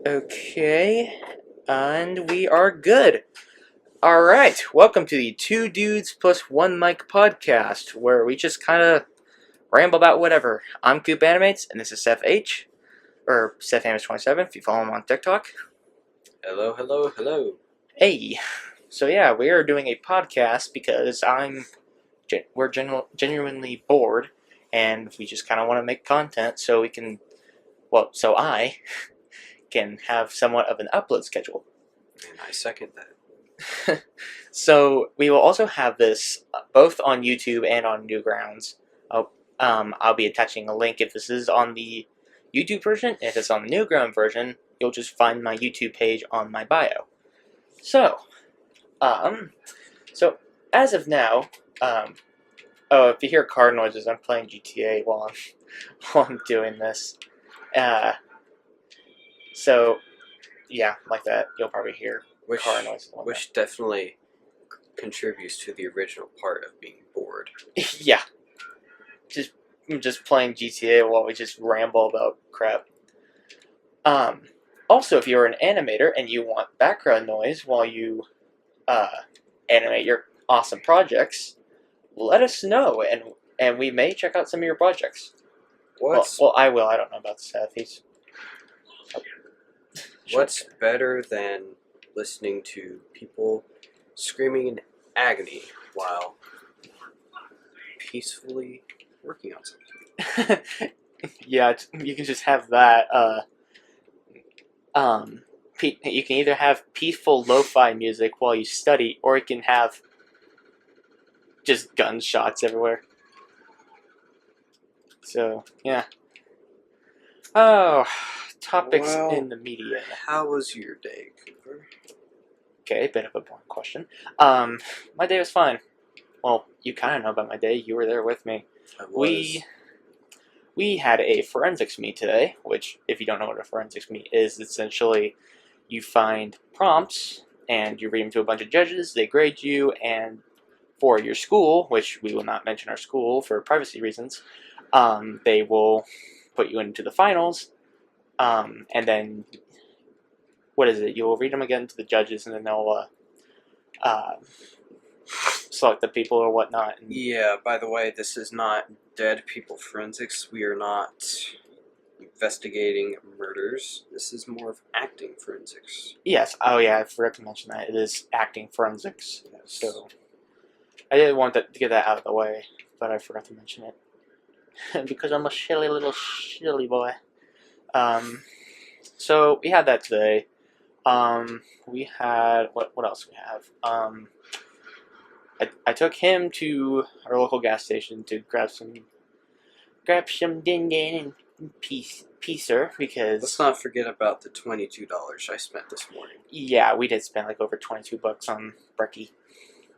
Okay, and we are good. Alright, welcome to the Two Dudes Plus One Mic podcast, where we just kind of ramble about whatever. I'm Coop Animates, and this is Seth H, or Seth Amos 27 if you follow him on TikTok. Hello, hello, hello. Hey, so yeah, we are doing a podcast because we're genuinely bored, and we just kind of want to make content so we can, so I can have somewhat of an upload schedule. And I second that. So we will also have this both on YouTube and on Newgrounds. I'll be attaching a link if this is on the YouTube version. If it's on the Newground version, you'll just find my YouTube page on my bio. So, so as of now, if you hear car noises, I'm playing GTA while I'm doing this. So yeah, like that, you'll probably hear car noises. Which definitely contributes to the original part of being bored. Yeah, just playing GTA while we just ramble about crap. Also, if you're an animator and you want background noise while you animate your awesome projects, let us know, and we may check out some of your projects. Well, I will. I don't know about Seth. What's better than listening to people screaming in agony while peacefully working on something? Yeah, you can just have that. You can either have peaceful lo-fi music while you study, or you can have just gunshots everywhere. So yeah. Oh, topics in the media. How was your day, Cooper? Okay, bit of a boring question. My day was fine. Well, you kind of know about my day. You were there with me. I was. We had a forensics meet today, which, if you don't know what a forensics meet is, essentially you find prompts and you read them to a bunch of judges. They grade you, and for your school, which we will not mention our school for privacy reasons, they will put you into the finals, and then what is it? You'll read them again to the judges, and then they'll select the people or whatnot. Yeah, by the way, this is not dead people forensics. We are not investigating murders. This is more of acting forensics. Yes. Oh, yeah. I forgot to mention that it is acting forensics. Yes. So I didn't want to get that out of the way, but I forgot to mention it because I'm a silly boy. So we had that today. We had what else we have? I took him to our local gas station to grab some din din and piecer because let's not forget about the $22 I spent this morning. Yeah, we did spend like over $22 on brekkie.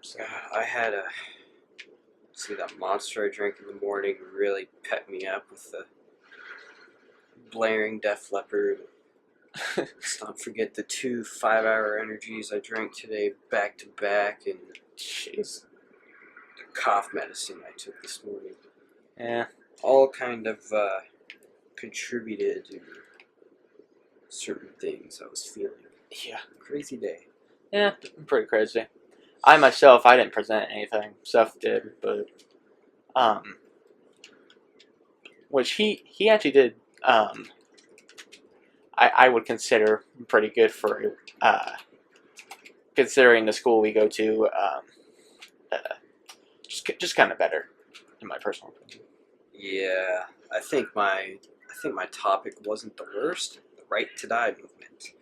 So I had that monster I drank in the morning really pepped me up with the blaring Def Leppard. Let's not forget the 2 5-hour energies I drank today back to back, and jeez, the cough medicine I took this morning. Yeah, all kind of contributed to certain things I was feeling. Yeah, crazy day. Yeah, pretty crazy. I myself, I didn't present anything. Seth did, but which he actually did. I would consider pretty good for considering the school we go to. Just kind of better, in my personal opinion. Yeah, I think my topic wasn't the worst. The right to die movement.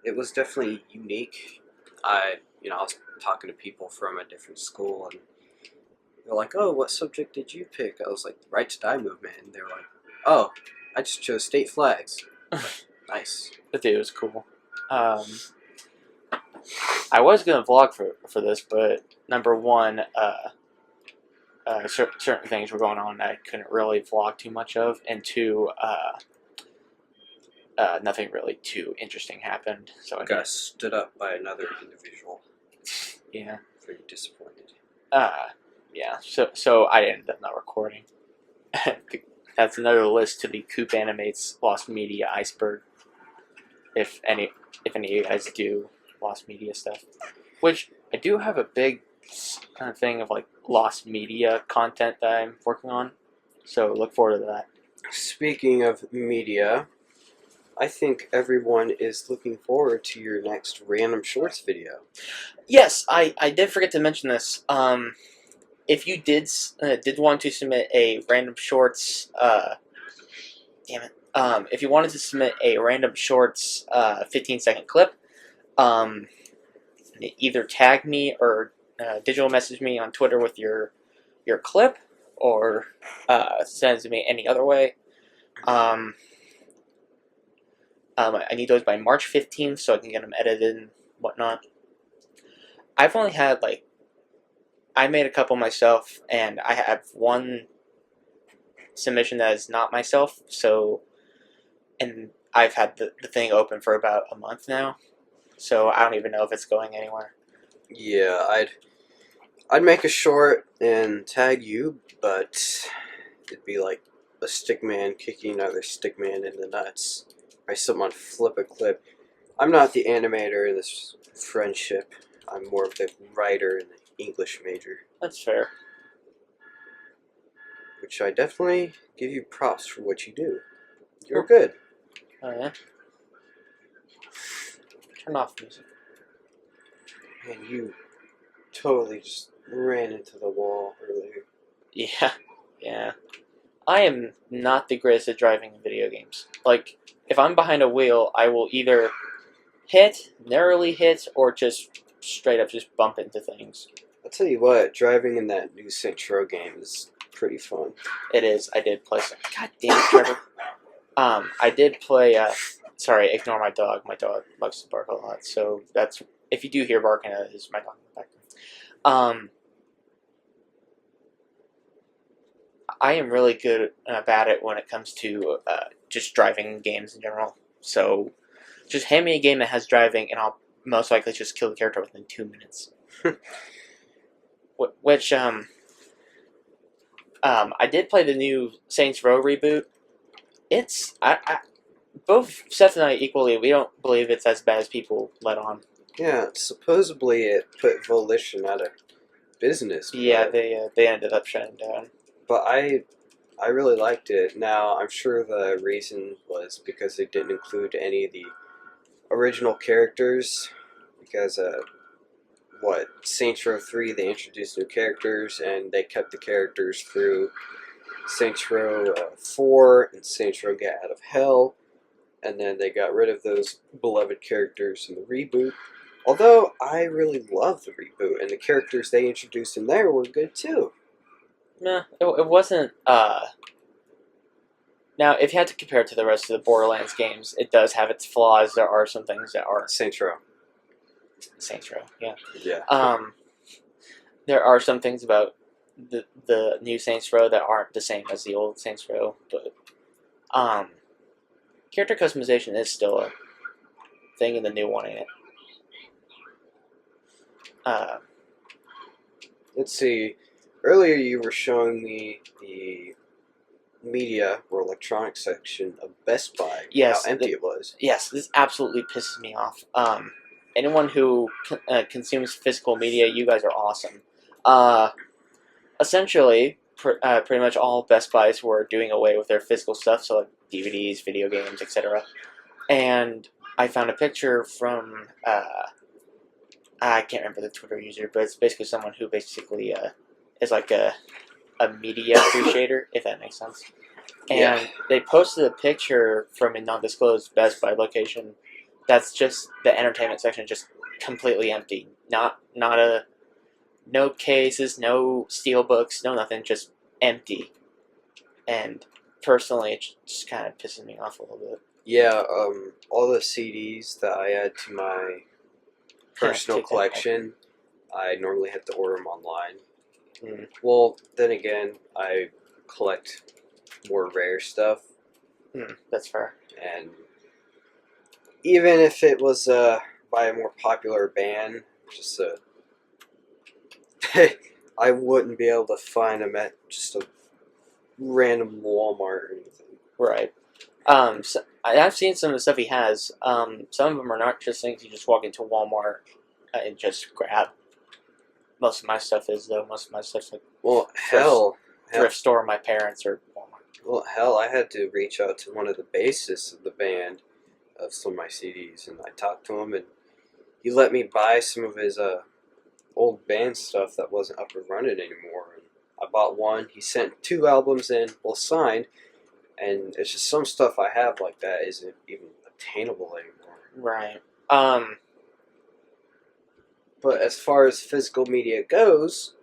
It was definitely unique. I was talking to people from a different school, and they're like, "Oh, what subject did you pick?" I was like, "Right to die movement," and they were like, "Oh, I just chose state flags." Nice. That day was cool. I was gonna vlog for this, but number one, certain things were going on that I couldn't really vlog too much of, and two, nothing really too interesting happened. So I got stood up by another individual. Yeah. Very disappointed. Yeah. So I ended up not recording. That's another list to the Coop Animates Lost Media iceberg. if any of you guys do lost media stuff, which I do have a big thing of like lost media content that I'm working on. So look forward to that. Speaking of media, I think everyone is looking forward to your next random shorts video. Yes, I did forget to mention this. If you did want to submit a random shorts, damn it. If you wanted to submit a random shorts 15-second clip, um, either tag me or digital message me on Twitter with your clip, or send it to me any other way. I need those by March 15th so I can get them edited and whatnot. I've only had I made a couple myself, and I have one submission that is not myself. So, and I've had the thing open for about a month now, so I don't even know if it's going anywhere. Yeah, I'd make a short and tag you, but it'd be like a stickman kicking another stickman in the nuts. Or someone flip a clip. I'm not the animator in this friendship. I'm more of the writer and the English major. That's fair. Which I definitely give you props for what you do. You're good. Oh yeah. Turn off music. And you totally just ran into the wall earlier. Yeah, yeah. I am not the greatest at driving in video games. Like, if I'm behind a wheel, I will either narrowly hit, or just straight up just bump into things. I'll tell you what, driving in that new Saints Row game is pretty fun. It is. I did play some. God damn it, Trevor. I did play. Sorry, ignore my dog. My dog loves to bark a lot. So that's, if you do hear barking, that is my dog in the background. I am really good about it when it comes to just driving games in general. So just hand me a game that has driving, and I'll most likely just kill the character within 2 minutes. Which I did play the new Saints Row reboot. It's both Seth and I equally, we don't believe it's as bad as people let on. Yeah, supposedly it put Volition out of business. Yeah, they ended up shutting down. But I really liked it. Now, I'm sure the reason was because they didn't include any of the original characters. Because, Saints Row 3, they introduced new characters, and they kept the characters through Saints Row 4 and Saints Row Get Out of Hell. And then they got rid of those beloved characters in the reboot. Although, I really love the reboot, and the characters they introduced in there were good too. Nah, it wasn't. Now, if you had to compare it to the rest of the Borderlands games, it does have its flaws. There are some things that are Saints Row. Saints Row, yeah. Yeah. There are some things about the new Saints Row that aren't the same as the old Saints Row, but character customization is still a thing in the new one, ain't it? Let's see. Earlier you were showing me the media or electronics section of Best Buy. Yes, how empty it was. Yes, this absolutely pisses me off. Anyone who consumes physical media, you guys are awesome. Essentially, pretty much all Best Buys were doing away with their physical stuff, so like DVDs, video games, etc. And I found a picture from I can't remember the Twitter user, but it's basically someone who basically is like a media appreciator, if that makes sense. And Yeah. they posted a picture from a non-disclosed Best Buy location that's just the entertainment section, just completely empty. No cases, no steel books, no nothing, just empty. And personally, it just kind of pisses me off a little bit. Yeah, all the CDs that I add to my personal collection, I normally have to order them online. Mm. Well, then again, I collect more rare stuff. That's fair. And even if it was by a more popular band, just I wouldn't be able to find them at just a random Walmart or anything. Right. I've seen some of the stuff he has. Some of them are not just things you just walk into Walmart and just grab. Most of my stuff is though. Most of my stuff's like Well, thrift, hell, thrift store. My parents or Walmart. well, hell, I had to reach out to one of the bassists of the band of some of my CDs, and I talked to him, and he let me buy some of his old band stuff that wasn't up and running anymore. And I bought one. He sent 2 albums in, both signed, and it's just some stuff I have like that isn't even attainable anymore. Right. But as far as physical media goes,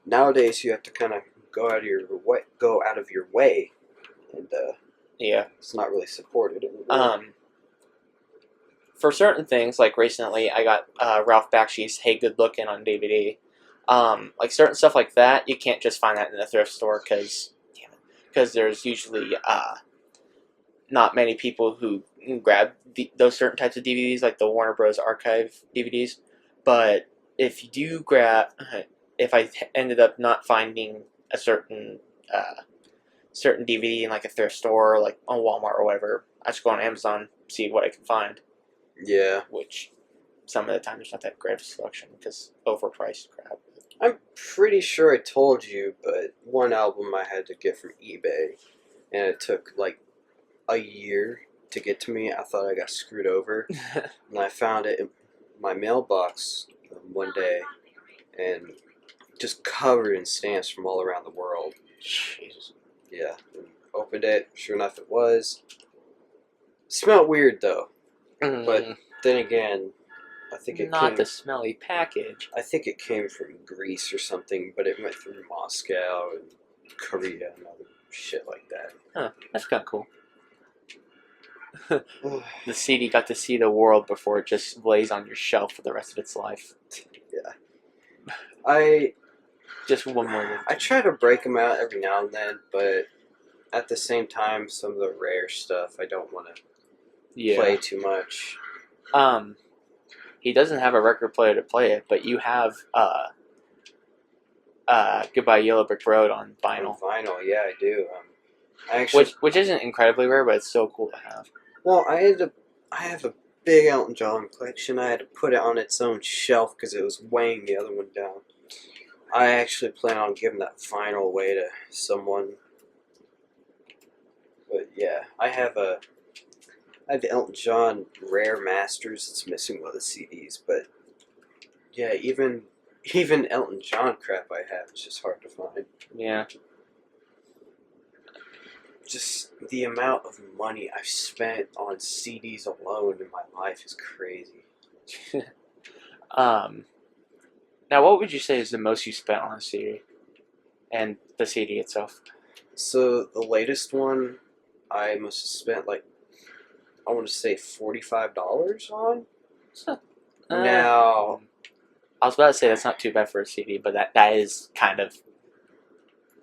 nowadays you have to kind of go out of your way, and Yeah. it's not really supported anymore. For certain things, like recently, I got Ralph Bakshi's "Hey Good Lookin'" on DVD. Like certain stuff like that, you can't just find that in the thrift store because there's usually not many people who grab those certain types of DVDs, like the Warner Bros. Archive DVDs. But if you do grab, if I ended up not finding a certain DVD in like a thrift store, like on Walmart or whatever, I just go on Amazon, see what I can find. Yeah. Which some of the time there's not that great of a selection because overpriced crap. I'm pretty sure I told you, but one album I had to get from eBay, and it took like a year to get to me. I thought I got screwed over, and I found it in my mailbox one day, and just covered in stamps from all around the world. Jesus. Yeah, and opened it. Sure enough, it was. Smelled weird though, but then again, I think it Not came. the smelly package. I think it came from Greece or something, but it went through Moscow and Korea and other shit like that. Huh, that's kind of cool. The CD got to see the world before it just lays on your shelf for the rest of its life. Yeah. I Just one more thing. I try to break them out every now and then, but at the same time, some of the rare stuff I don't want to play too much. He doesn't have a record player to play it, but you have Goodbye Yellow Brick Road on vinyl. On vinyl, yeah, I do. I actually, which isn't incredibly rare, but it's so cool to have. well, I have a big Elton John collection. I had to put it on its own shelf because it was weighing the other one down. I actually plan on giving that vinyl away to someone. But yeah, I have the Elton John Rare Masters. It's missing one of the CDs, but yeah, even Elton John crap I have is just hard to find. Yeah. Just the amount of money I've spent on CDs alone in my life is crazy. Now, what would you say is the most you spent on a CD? And the CD itself? So, the latest one, I must have spent like, I want to say $45 on. Now, I was about to say that's not too bad for a CD, but that is kind of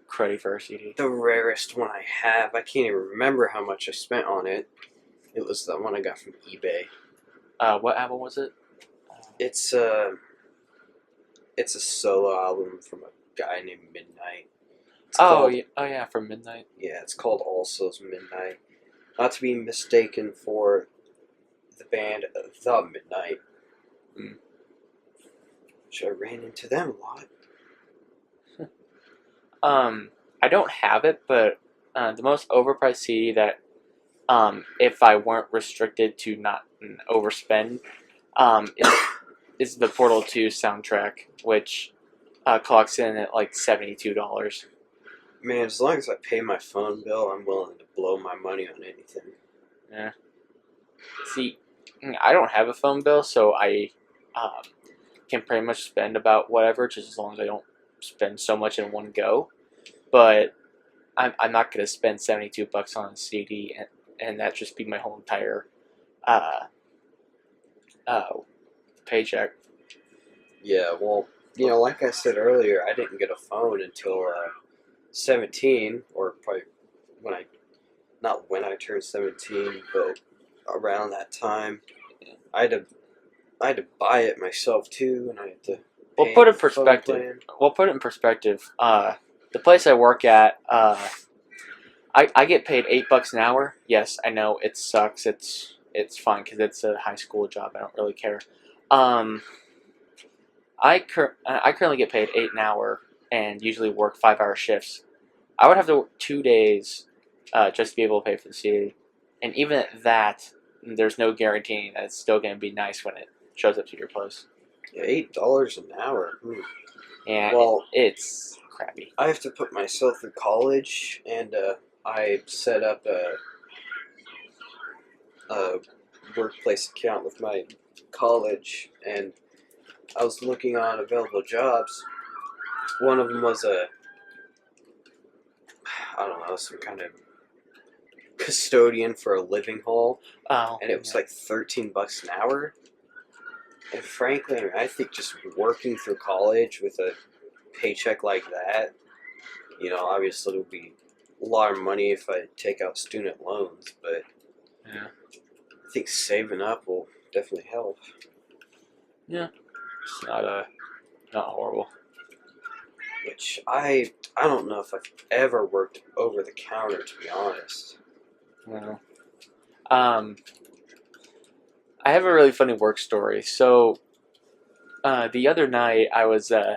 cruddy for a CD. The rarest one I have, I can't even remember how much I spent on it. It was the one I got from eBay. What album was it? It's a solo album from a guy named Midnight. Yeah, from Midnight. Yeah, it's called Also Midnight. Not to be mistaken for the band The Midnight. Which I ran into them a lot. I don't have it, but the most overpriced CD that, if I weren't restricted to not overspend, is the Portal 2 soundtrack, which clocks in at like $72. Man, as long as I pay my phone bill, I'm willing to blow my money on anything. Yeah. See, I don't have a phone bill, so I can pretty much spend about whatever, just as long as I don't spend so much in one go. But I'm not going to spend $72 on a CD, and that just be my whole entire paycheck. Yeah, well, like I said earlier, I didn't get a phone until 17, or probably not when I turned 17, but around that time. I had to buy it myself too, and I had to. We'll put it in perspective. The place I work at, I get paid $8 an hour. Yes, I know it sucks. It's fine because it's a high school job. I don't really care. Um, I currently get paid 8 an hour and usually work 5 hour shifts. I would have to work 2 days just to be able to pay for the CD, and even at that, there's no guaranteeing that it's still going to be nice when it shows up to your place. $8 an hour. Yeah, Well, it's crappy. I have to put myself through college, and I set up a workplace account with my college, and I was looking on available jobs. One of them was I don't know, some kind of custodian for a living hall, Oh, and it was yeah. like $13 an hour. And frankly, I mean, I think just working through college with a paycheck like that, obviously it would be a lot of money if I take out student loans, but Yeah. I think saving up will definitely help. Yeah, it's not horrible. Which I don't know if I've ever worked over the counter, to be honest. No. Um, I have a really funny work story. So, the other night uh,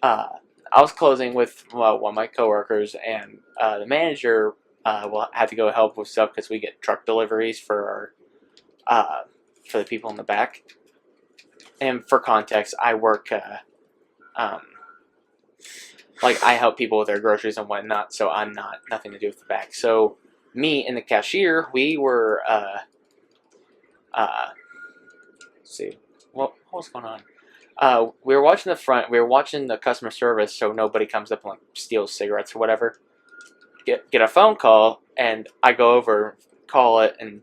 I was closing with one of my coworkers, and the manager had to go help with stuff because we get truck deliveries for the people in the back. And for context, I work um, like I help people with their groceries and whatnot, so I'm not nothing to do with the back. So me and the cashier, we were let's see what was going on. We were watching the front. We were watching the customer service, so nobody comes up and like steals cigarettes or whatever. Get a phone call, and I go over, call it, and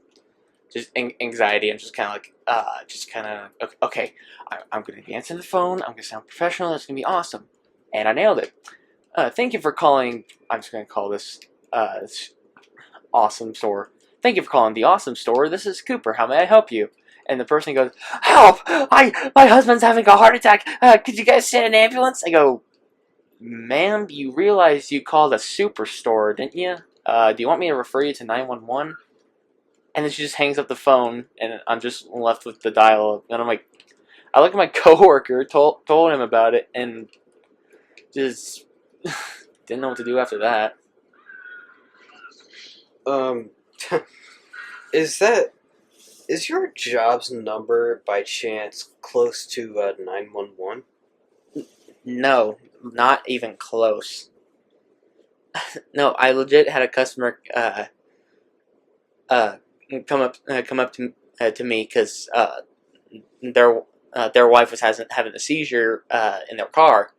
just anxiety. I'm just kind of like, okay. I'm going to be answering the phone. I'm going to sound professional. It's going to be awesome, and I nailed it. Thank you for calling. I'm just going to call this awesome store. Thank you for calling the awesome store. This is Cooper. How may I help you? And the person goes, help! My husband's having a heart attack. Could you guys send an ambulance? I go, ma'am, you realize you called a superstore, didn't you? Do you want me to refer you to 911? And then she just hangs up the phone, and I'm just left with the dial. And I'm like, I look at my coworker, told him about it, and just didn't know what to do after that. Um, is your job's number by chance close to 911? No, not even close. No, I legit had a customer uh, come up to me because their wife was having a seizure in their car,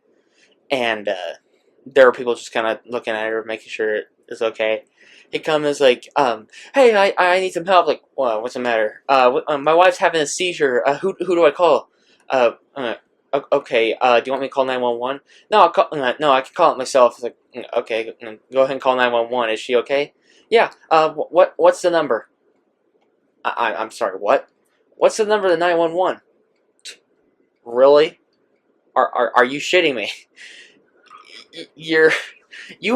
and there were people just kind of looking at her, making sure it was okay. He comes like, hey, I need some help. Like, what's the matter? My wife's having a seizure. Who do I call? Okay. Do you want me to call 911? No, no, I can call it myself. It's like, okay, go ahead and call 911. Is she okay? Yeah. What's the number? I'm sorry. What? What's the number of the 911? Really? Are you shitting me? You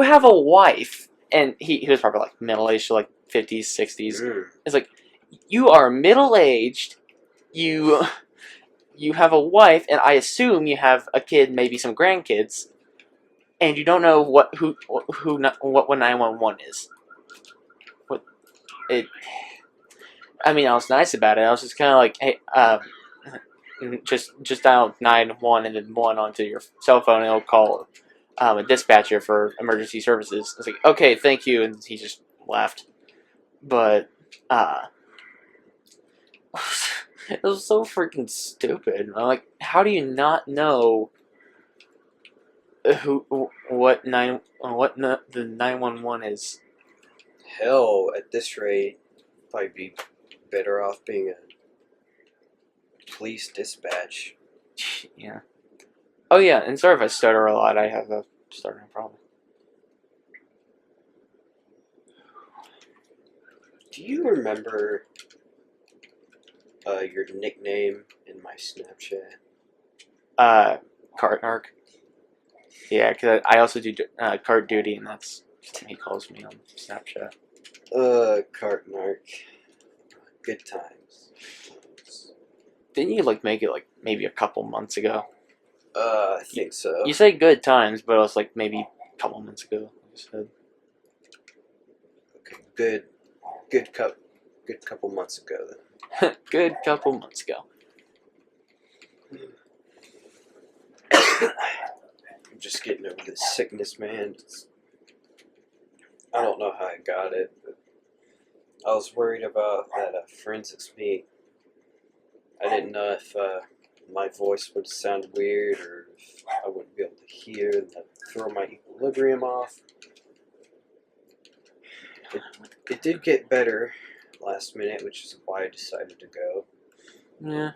have a wife, and he was probably like middle aged, like 50s, 60s. It's like, you are middle aged. You have a wife, and I assume you have a kid, maybe some grandkids, and you don't know what 911 is. What it? I mean, I was nice about it. I was just kind of like, hey, just dial 911 and then one onto your cell phone, and it'll call a dispatcher for emergency services. I was like, okay, thank you, and he just left. But it was so freaking stupid. I'm like, how do you not know the 911 is? Hell, at this rate, probably be better off being a police dispatch. Yeah. Oh yeah, and sorry if I stutter a lot. I have a stuttering problem. Do you remember your nickname in my Snapchat? Cart narc. Yeah, because I also do cart duty, and that's He calls me on Snapchat. Carton Arc. Good times. Didn't you like make it like maybe a couple months ago? I think so. You say good times, but it was like maybe a couple months ago. You said. Okay, good couple months ago then. Good couple months ago. I'm just getting over this sickness, man. I don't know how I got it, but I was worried about that forensics meet. I didn't know if my voice would sound weird or if I wouldn't be able to hear and that'd throw my equilibrium off. It did get better last minute, which is why I decided to go. Yeah.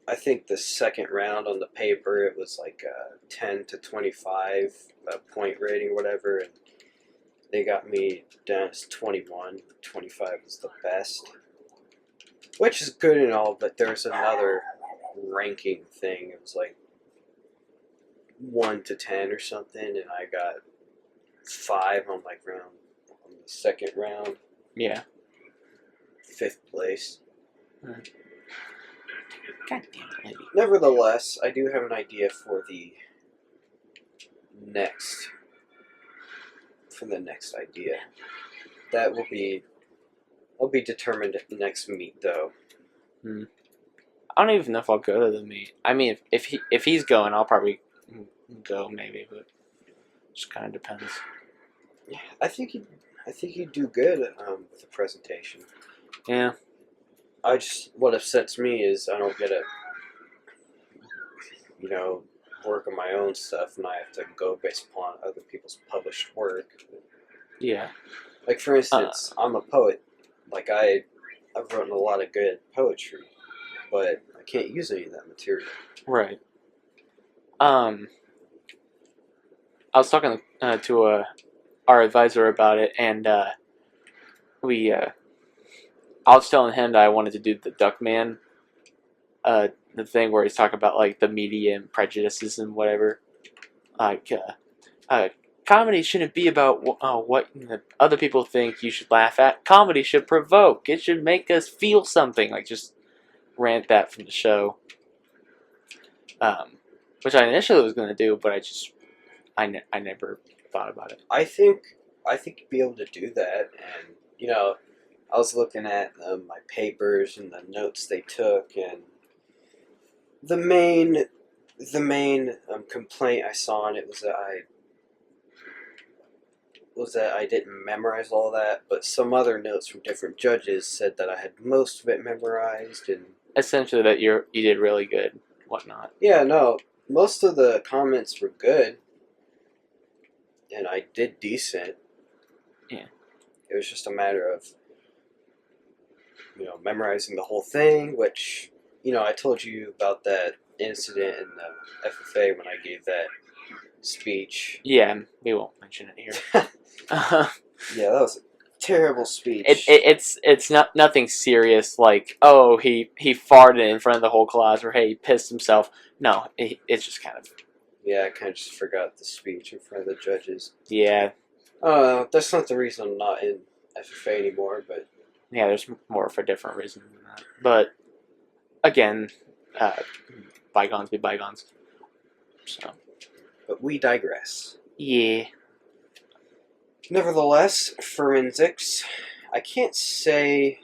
I think the second round on the paper, it was like 10 to 25 point rating, whatever, and they got me down as 21. 25 was the best, which is good and all, but there was another ranking thing. It was like 1 to 10 or something, and I got 5 on the second round. Yeah. 5th place. God damn it, lady. Nevertheless, I do have an idea for the next idea. That will be determined at the next meet, though. I don't even know if I'll go to the meet. I mean, if he's going, I'll probably go maybe, but it just kind of depends. Yeah, I think you do good with the presentation. Yeah. What upsets me is I don't get to, work on my own stuff, and I have to go based upon other people's published work. Yeah. Like for instance, I'm a poet. Like I've written a lot of good poetry, but I can't use any of that material. Right. I was talking to our advisor about it, and I was telling him that I wanted to do the Duckman, the thing where he's talking about like the media and prejudices and whatever. Like, comedy shouldn't be about what other people think you should laugh at. Comedy should provoke. It should make us feel something. Like just rant that from the show. Which I initially was going to do, but I never thought about it. I think you'd be able to do that, and I was looking at my papers and the notes they took, and the main complaint I saw in it was that I didn't memorize all that, but some other notes from different judges said that I had most of it memorized, and Essentially, that you did really good, whatnot. Yeah, no, most of the comments were good, and I did decent. Yeah. It was just a matter of memorizing the whole thing, which I told you about that incident in the FFA when I gave that speech. Yeah, we won't mention it here. Yeah, that was a terrible speech. It's not nothing serious like he farted in front of the whole class or hey he pissed himself. No, it's just kind of. Yeah, I kind of just forgot the speech in front of the judges. Yeah. That's not the reason I'm not in FFA anymore, but Yeah, there's more for a different reason than that. But again, bygones be bygones. So. But we digress. Yeah. Nevertheless, forensics, I can't say,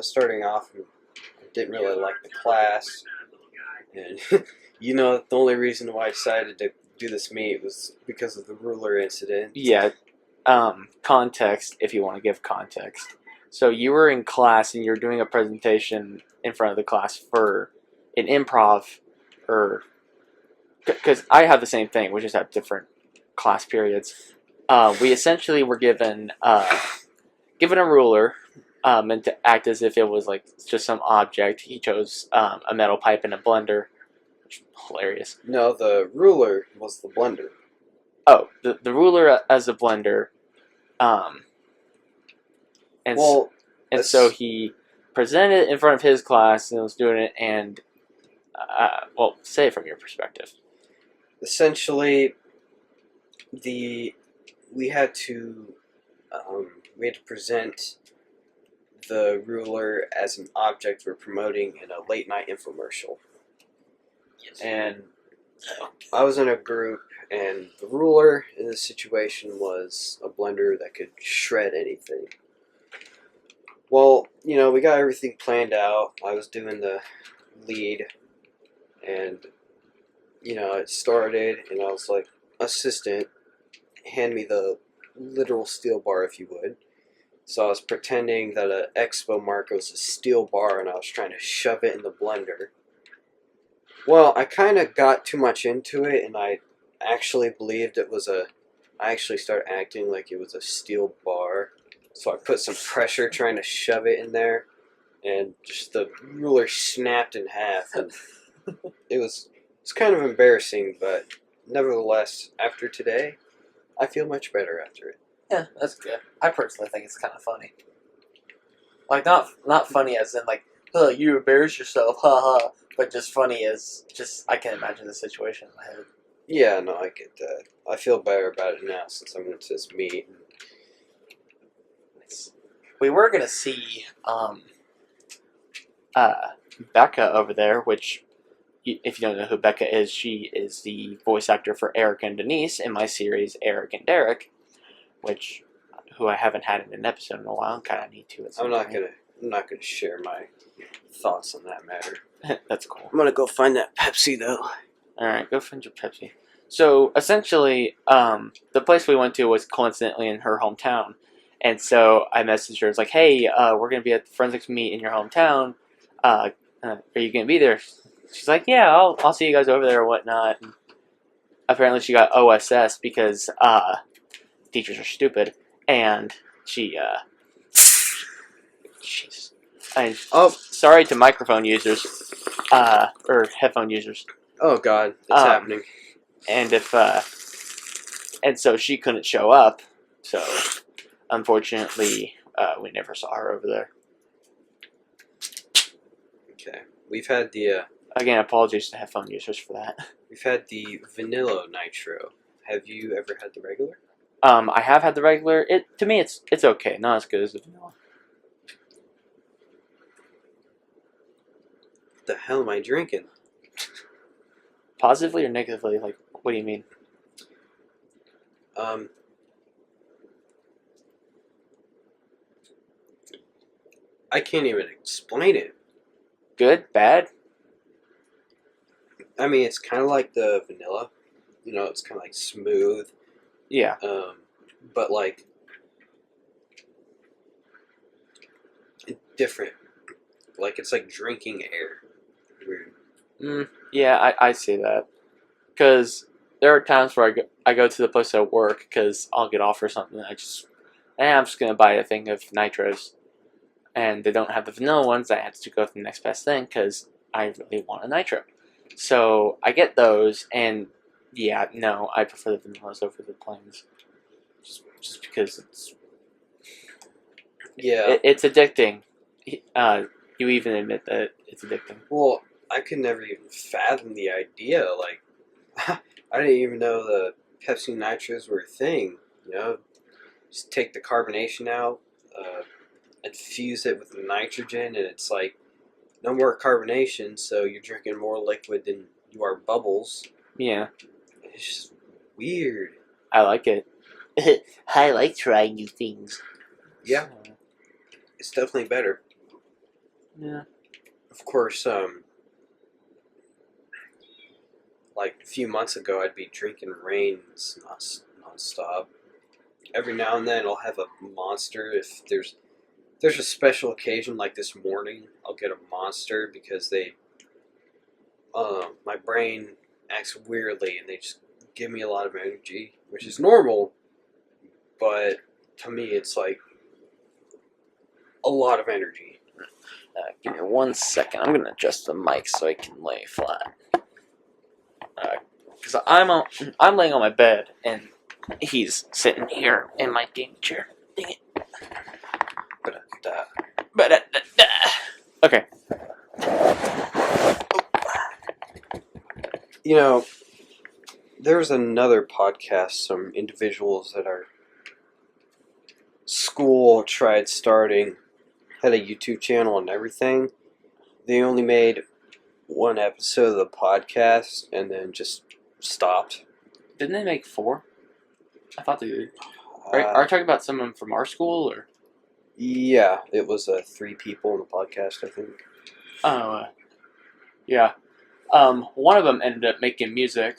starting off, I didn't really like the class. And, the only reason why I decided to do this meet was because of the ruler incident. Yeah. Context, if you want to give context. So you were in class and you're doing a presentation in front of the class for an improv, or because I have the same thing, we just have different class periods. We essentially were given a ruler, and to act as if it was like just some object. He chose a metal pipe and a blender, which is hilarious. No, the ruler was the blender. Oh, the ruler as a blender, so he presented it in front of his class and was doing it. And say it from your perspective. Essentially, the we had to present the ruler as an object we're promoting in a late night infomercial. Yes. And I was in a group, and the ruler in this situation was a blender that could shred anything. Well, we got everything planned out. I was doing the lead, and it started, and I was like, assistant, hand me the literal steel bar, if you would. So I was pretending that an expo mark was a steel bar, and I was trying to shove it in the blender. Well, I kind of got too much into it, and I actually believed it was I actually started acting like it was a steel bar. So I put some pressure trying to shove it in there, and just the ruler snapped in half. And it's kind of embarrassing, but nevertheless, after today, I feel much better after it. Yeah, that's good. I personally think it's kind of funny. Like, not funny as in, like, huh, you embarrass yourself, ha ha, but just funny as, I can imagine the situation in my head. Yeah, no, I get that. I feel better about it now since I'm into this meet. We were going to see Becca over there, which, if you don't know who Becca is, she is the voice actor for Eric and Denise in my series Eric and Derek, who I haven't had in an episode in a while. Kind of need to. I'm not gonna share my thoughts on that matter. That's cool. I'm gonna go find that Pepsi though. All right, go find your Pepsi. So essentially, the place we went to was coincidentally in her hometown, and so I messaged her. It's like, hey, we're gonna be at the forensics meet in your hometown. Are you gonna be there? She's like, yeah, I'll see you guys over there or whatnot. And apparently, she got OSS because teachers are stupid, and she jeez. Sorry to microphone users, or headphone users. Oh God, it's happening. And and so she couldn't show up. So unfortunately, we never saw her over there. Okay, we've had the. Again, apologies to headphone users for that. We've had the vanilla nitro. Have you ever had the regular? I have had the regular. To me, it's okay. Not as good as the vanilla. What the hell am I drinking? Positively or negatively? Like, what do you mean? I can't even explain it. Good? Bad? I mean, it's kind of like the vanilla. It's kind of like smooth. Yeah. But like different. Like it's like drinking air. Weird. Yeah, I see that. Because there are times where I go to the place I work because I'll get off or something. I'm just going to buy a thing of nitros. And they don't have the vanilla ones. I have to go to the next best thing because I really want a nitro. So I get those, and yeah, no, I prefer the vanillas over the plains. Just because it's addicting. You even admit that it's addicting. Well, I could never even fathom the idea. Like, I didn't even know the Pepsi nitros were a thing. Just take the carbonation out, infuse it with the nitrogen, and it's like no more carbonation, so you're drinking more liquid than you are bubbles. Yeah. It's just weird. I like it. I like trying new things. Yeah. It's definitely better. Yeah. Of course, like a few months ago, I'd be drinking Reigns non-stop. Every now and then, I'll have a Monster. If there's a special occasion like this morning, I'll get a Monster because my brain acts weirdly and they just give me a lot of energy, which is normal, but to me it's like a lot of energy. Give me 1 second. I'm gonna adjust the mic so I can lay flat. Because I'm laying on my bed and he's sitting here in my gaming chair. Dang it. Okay. There's another podcast, some individuals that are school tried starting, had a YouTube channel and everything. They only made one episode of the podcast and then just stopped. Didn't they make 4? I thought they did. Are you talking about someone from our school, or? Yeah, it was 3 people in the podcast, I think. Oh, yeah. One of them ended up making music,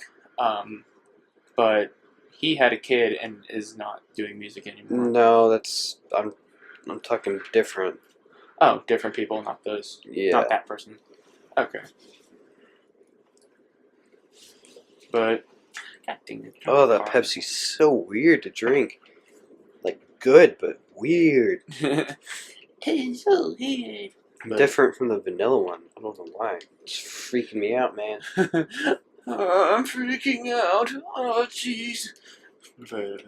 but he had a kid and is not doing music anymore. No, that's I'm talking different. Oh, different people, not those. Yeah. Not that person. Okay. But, God dang it. Oh, that Pepsi's so weird to drink. Like, good, but weird. It's so weird. But, Different from the vanilla one. I don't know why. It's freaking me out, man. I'm freaking out. Oh, jeez. But,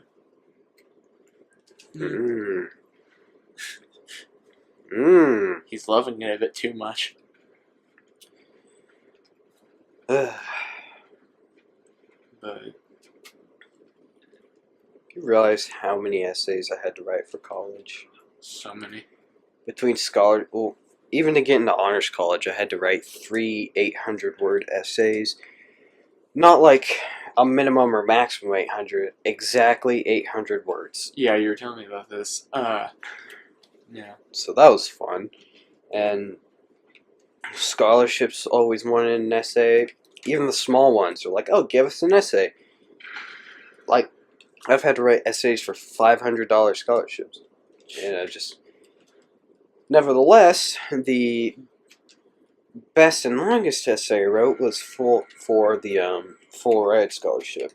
he's loving it a bit too much. But You realize how many essays I had to write for college? so many. Between even to get into honors college, I had to write 3 800-word essays. Not like a minimum or maximum 800, exactly 800 words. Yeah, you were telling me about this. Yeah. So that was fun. And scholarships always wanted an essay. Even the small ones are like, oh, give us an essay. Like, I've had to write essays for $500 scholarships. And I just... Nevertheless, the best and longest essay I wrote was for the full ride scholarship,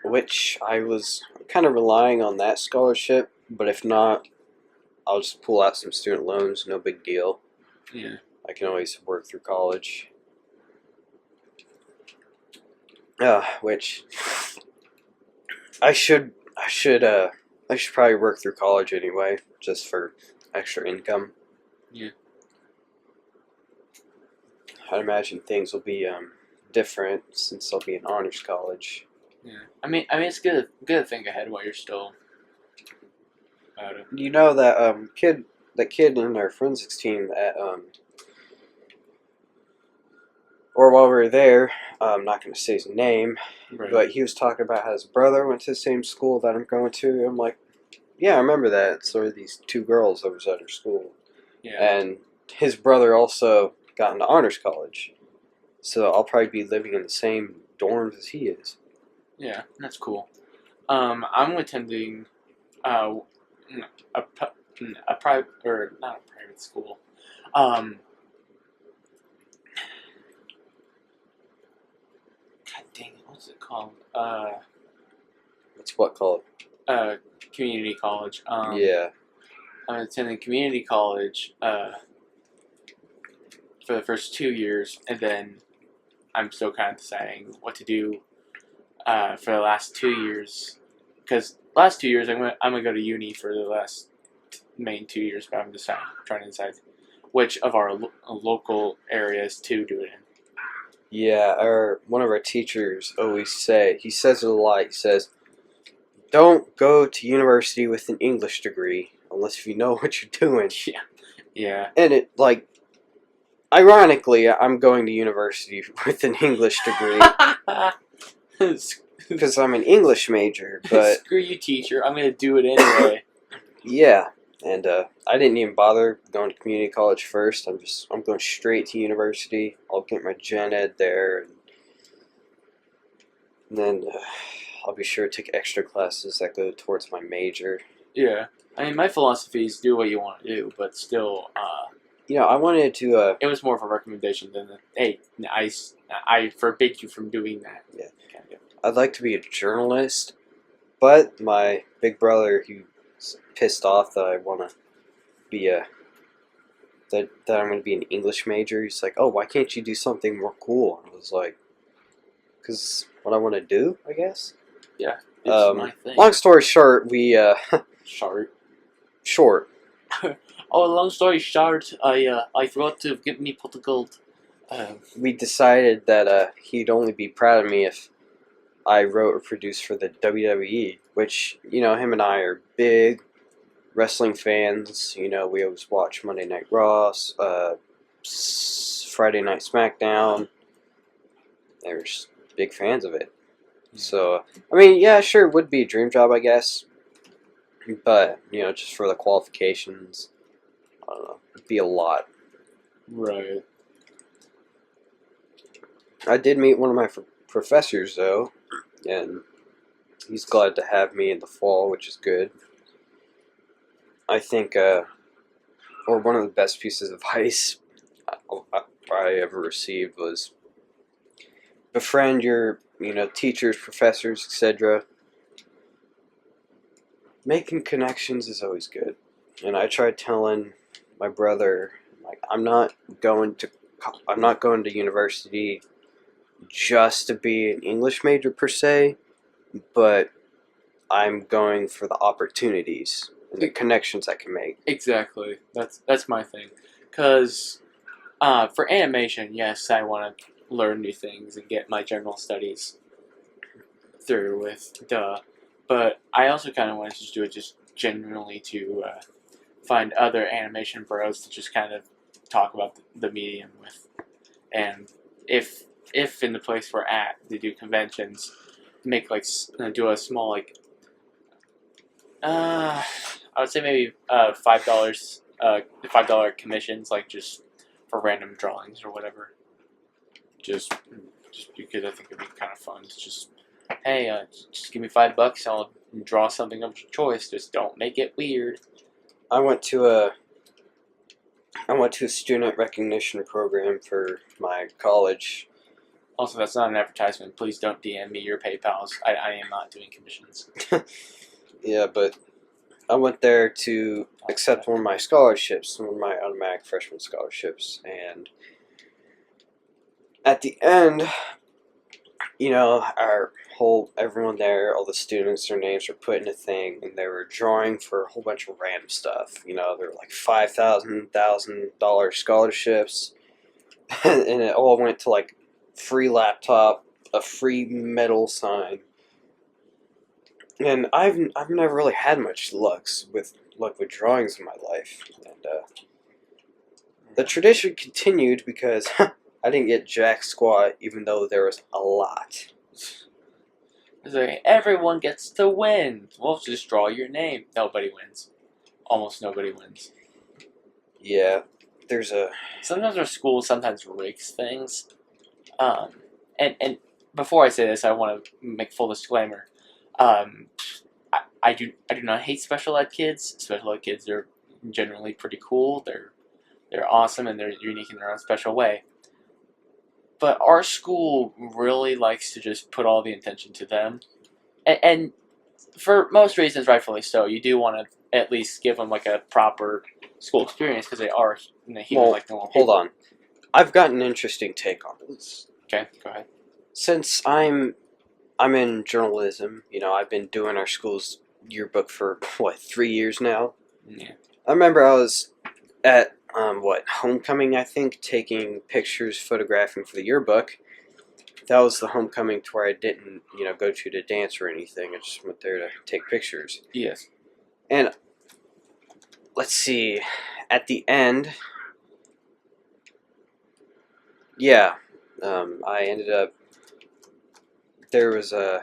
which I was kind of relying on that scholarship, but if not, I'll just pull out some student loans, no big deal. Yeah. I can always work through college. Which I should probably work through college anyway, just for extra income. Yeah. I'd imagine things will be different since I'll be in honors college. Yeah. I mean, it's good to think ahead while you're still about it. You know that kid in our forensics team at or while we were there, I'm not going to say his name, Right. but he was talking about how his brother went to the same school that I'm going to. I'm like, yeah, I remember that. So are these 2 girls that was at our school. Yeah. And his brother also got into honors college. So I'll probably be living in the same dorms as he is. Yeah, that's cool. I'm attending a private, or not a private school. God dang it, what's it called? What's what called? Community college. Yeah. I'm attending community college for the first 2 years, and then I'm still kind of deciding what to do for the last 2 years. Because last 2 years, I'm gonna go to uni for the last main 2 years, but I'm just trying to decide which of our local areas to do it in. Yeah, one of our teachers always he says it a lot, he says, don't go to university with an English degree unless you know what you're doing. Yeah. Yeah. And it, like, ironically, I'm going to university with an English degree because I'm an English major, but... Screw you, teacher. I'm going to do it anyway. Yeah, and I didn't even bother going to community college first. I'm going straight to university. I'll get my gen ed there, and then I'll be sure to take extra classes that go towards my major. Yeah. I mean, my philosophy is do what you want to do, but still, You know, I wanted to... it was more of a recommendation than hey, I forbid you from doing that. Yeah. Kind of. I'd like to be a journalist, but my big brother, he's pissed off that I want to be that I'm going to be an English major. He's like, oh, why can't you do something more cool? I was like, because what I want to do, I guess. Yeah, it's my thing. Long story short, we short. Oh, long story short, I forgot to give me pot of gold. We decided that he'd only be proud of me if I wrote or produced for the WWE which, him and I are big wrestling fans. We always watch Monday Night Raw, Friday Night SmackDown. They're just big fans of it. So, I mean, yeah, sure, it would be a dream job, I guess. But, just for the qualifications, I don't know, it'd be a lot. Right. I did meet one of my professors, though, and he's glad to have me in the fall, which is good. I think, or one of the best pieces of advice I ever received was befriend your, teachers, professors, etc. Making connections is always good. And I tried telling my brother, like, I'm not going to university just to be an English major per se, but I'm going for the opportunities and the connections I can make. Exactly. That's my thing. Because for animation, yes, I want to learn new things and get my general studies through with, duh. But I also kind of want to just do it just genuinely to find other animation bros to just kind of talk about the medium with. And if in the place we're at, they do conventions, make like do a small like I would say maybe $5 commissions, like just for random drawings or whatever. Just because I think it'd be kind of fun to just, hey, just give me $5, I'll draw something of your choice. Just don't make it weird. I went to a student recognition program for my college. Also, that's not an advertisement. Please don't DM me your PayPals. I am not doing commissions. Yeah, but I went there to accept one of my scholarships, one of my automatic freshman scholarships, and at the end, everyone there, all the students, their names were put in a thing, and they were drawing for a whole bunch of random stuff. They were like $5,000 scholarships, and it all went to like free laptop, a free metal sign. And I've never really had much luck with drawings in my life, and the tradition continued because I didn't get jack squat, even though there was a lot. It's like, everyone gets to win. Well, just draw your name. Nobody wins. Almost nobody wins. Yeah, Sometimes our school sometimes rigs things. And before I say this, I want to make full disclaimer. I do not hate special ed kids. Special ed kids are generally pretty cool. They're awesome and they're unique in their own special way. But our school really likes to just put all the attention to them, and for most reasons, rightfully so. You do want to at least give them like a proper school experience because they are human like normal people. Hold on, I've got an interesting take on this. Okay, go ahead. Since I'm in journalism, I've been doing our school's yearbook for 3 years now. Yeah. I remember I was at homecoming, I think, taking pictures, photographing for the yearbook. That was the homecoming to where I didn't, go to dance or anything. I just went there to take pictures. Yes. And let's see, at the end, I ended up. There was a.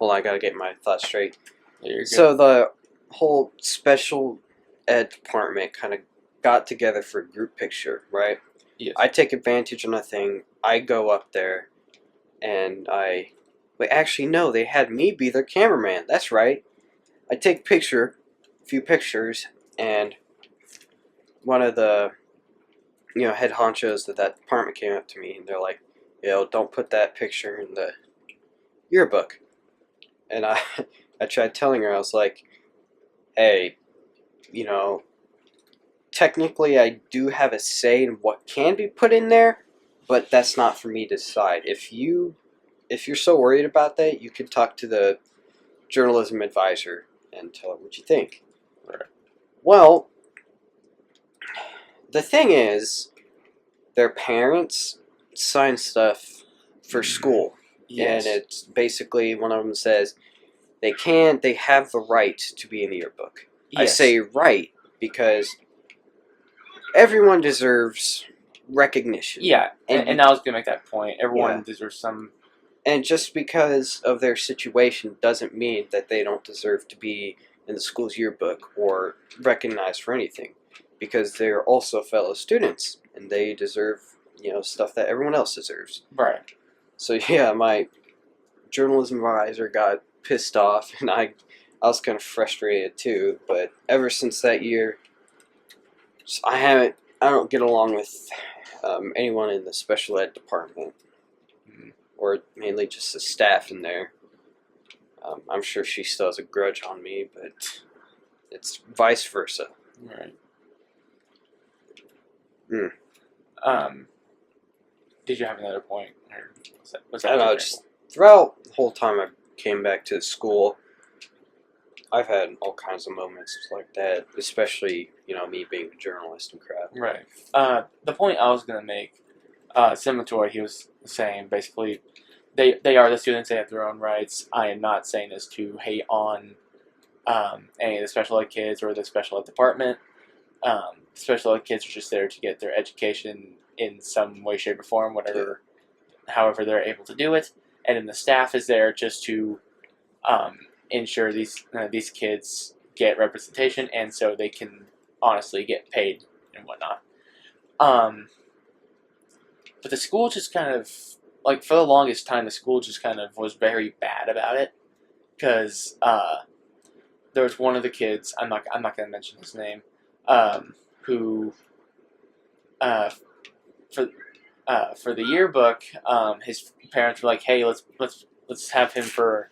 Hold on, I gotta get my thoughts straight. So the whole special ed department kind of got together for a group picture, right? Yes. I take advantage of nothing. I go up there, and they had me be their cameraman. That's right. I take a few pictures, and one of the, head honchos of that department came up to me, and they're like, don't put that picture in the yearbook. And I tried telling her, I was like, hey, technically I do have a say in what can be put in there, but that's not for me to decide. If you're so worried about that, you could talk to the journalism advisor and tell her what you think. Right. Well, the thing is, their parents sign stuff for school. Yes. And it's basically, one of them says, They have the right to be in the yearbook. I Yes. say right because everyone deserves recognition. Yeah, And and I was gonna make that point. Everyone Yeah. deserves some. And just because of their situation doesn't mean that they don't deserve to be in the school's yearbook or recognized for anything. Because they're also fellow students and they deserve, stuff that everyone else deserves. Right. So yeah, my journalism advisor got pissed off and I was kind of frustrated too. But ever since that year, I don't get along with anyone in the special ed department. Or mainly just the staff in there. I'm sure she still has a grudge on me, but it's vice versa. Right. Mm. Did you have another point? Or was I that don't know, your just throughout the whole time I came back to school, I've had all kinds of moments like that, especially, me being a journalist and crap. Right. The point I was going to make, similar to what he was saying, basically, they are the students, they have their own rights. I am not saying this to hate on any of the special ed kids or the special ed department. Special ed kids are just there to get their education in some way, shape, or form, whatever, however they're able to do it. And then the staff is there just to ensure these kids get representation, and so they can honestly get paid and whatnot. But the school just kind of, like, for the longest time, the school just kind of was very bad about it, because there was one of the kids, I'm not going to mention his name, who for the yearbook, his parents were like, "Hey, let's have him for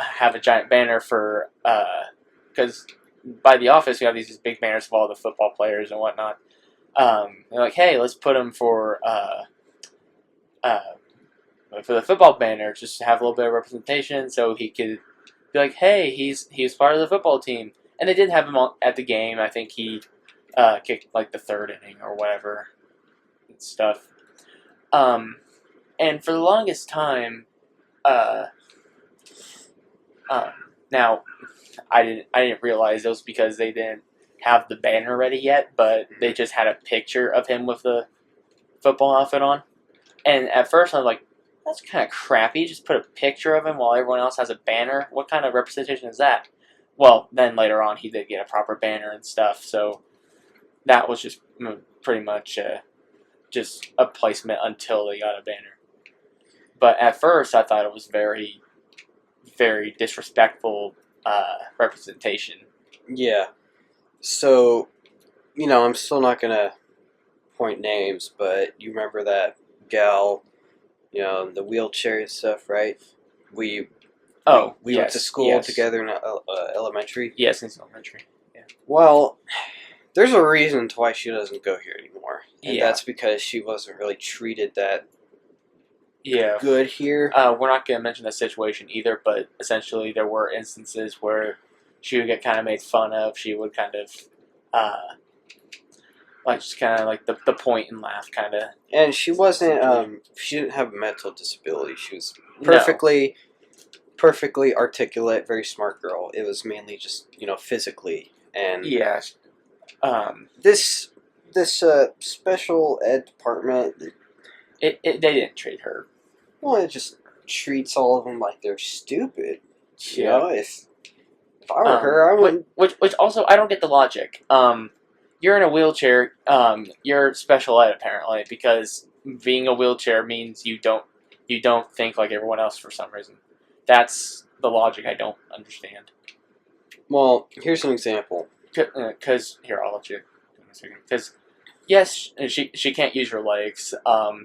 have a giant banner for because by the office we have these big banners of all the football players and whatnot. They're like, hey, let's put him for the football banner, just to have a little bit of representation, so he could be like, hey, he's part of the football team. And they did have him at the game. I think he kicked like the third inning or whatever and stuff. And for the longest time, now I didn't realize it was because they didn't have the banner ready yet, but they just had a picture of him with the football outfit on. And at first I was like, that's kind of crappy. Just put a picture of him while everyone else has a banner. What kind of representation is that? Well, then later on he did get a proper banner and stuff, so that was just pretty much just a placement until they got a banner. But at first I thought it was very, very disrespectful representation. Yeah. So, I'm still not going to point names, but you remember that gal, the wheelchair and stuff, right? We went to school together in elementary. Yes, in elementary. Yeah. Well, there's a reason to why she doesn't go here anymore. And Yeah. that's because she wasn't really treated that Yeah. good here. We're not going to mention the situation either, but essentially there were instances where she would get kind of made fun of. She would kind of, just kind of like the point and laugh kind of. And she wasn't, she didn't have a mental disability. She was perfectly articulate, very smart girl. It was mainly just, physically. And yeah. This special ed department, they didn't treat her. Well, it just treats all of them like they're stupid. Yeah. If I were her, I wouldn't. Which also, I don't get the logic. You're in a wheelchair. You're special ed apparently, because being a wheelchair means you don't think like everyone else for some reason. That's the logic I don't understand. Well, here's an example. Because here, I'll let you. Because yes, she can't use her legs.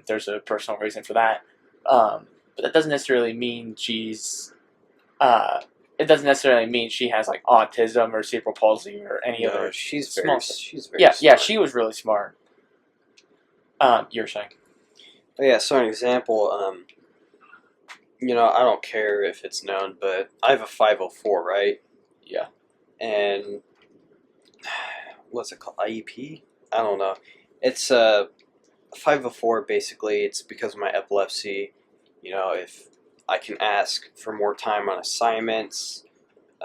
There's a personal reason for that. But that doesn't necessarily mean she's. It doesn't necessarily mean she has like autism or cerebral palsy or any other. She's small. She's very. Yeah, smart. she was really smart. You're saying. Oh, yeah. So an example. I don't care if it's known, but I have a 504, right? Yeah. And what's it called? IEP? I don't know. It's a 504. Basically, it's because of my epilepsy. If I can ask for more time on assignments.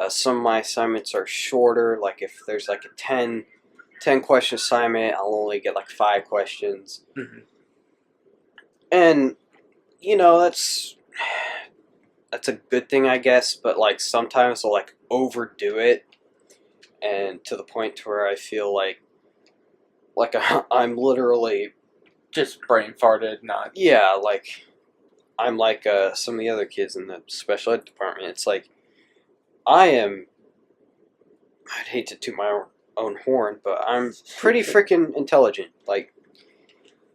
Some of my assignments are shorter. Like if there's like a 10 question assignment, I'll only get like 5 questions. Mm-hmm. And you know that's a good thing, I guess. But like sometimes I'll like overdo it, and to the point to where I feel like I'm literally Just brain farted, not. yeah, like I'm like some of the other kids in the special ed department. It's like I am. I'd hate to toot my own horn, but I'm pretty freaking intelligent. Like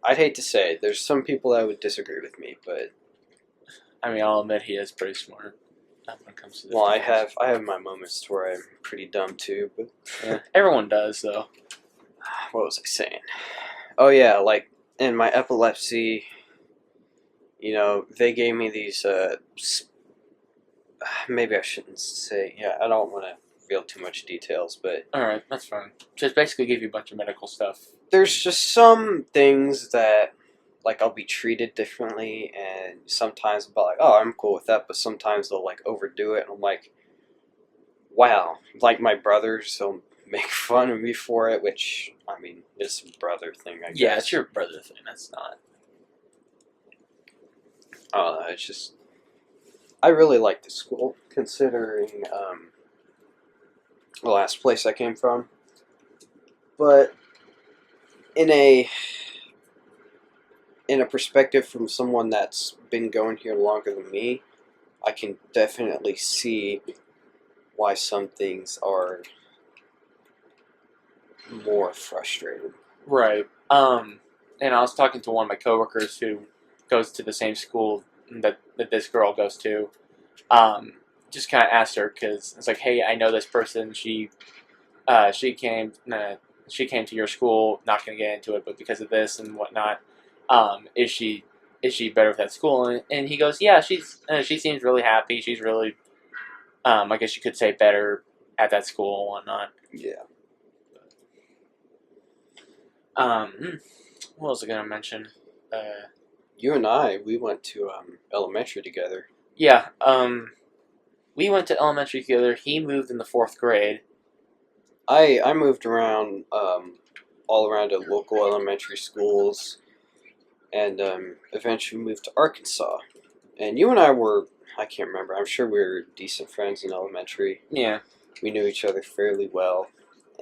I'd hate to say, there's some people that would disagree with me, but I mean, I'll admit he is pretty smart when it comes to this. well, I have my moments to where I'm pretty dumb too. But Yeah, everyone does, though. what was I saying? Oh yeah, like in my epilepsy, you know, they gave me these. Maybe I shouldn't say. Yeah, I don't want to reveal too much details, but All right, that's fine. Just basically give you a bunch of medical stuff. there's just some things that like I'll be treated differently, and sometimes I'll be like, oh, I'm cool with that, but sometimes they'll like overdo it, and I'm like, wow. Like my brothers, they'll make fun of me for it, which I mean, it's a brother thing, I guess. Yeah, it's your brother thing. That's not. It's just I really like the school, considering the last place I came from, but in a perspective from someone that's been going here longer than me, I can definitely see why some things are more frustrating. Right. And I was talking to one of my coworkers who goes to the same school that this girl goes to. Just kind of asked her because it's like, hey, I know this person. She came to your school. Not going to get into it, but because of this and whatnot, is she better with that school? And he goes, yeah, she seems really happy. She's really, I guess you could say, better at that school and whatnot. Yeah. What was I gonna mention? You and I, we went to elementary together. Yeah. We went to elementary together. He moved in the 4th grade. I moved around all around the local elementary schools, and eventually moved to Arkansas. And you and I were, I can't remember, I'm sure we were decent friends in elementary. Yeah. We knew each other fairly well.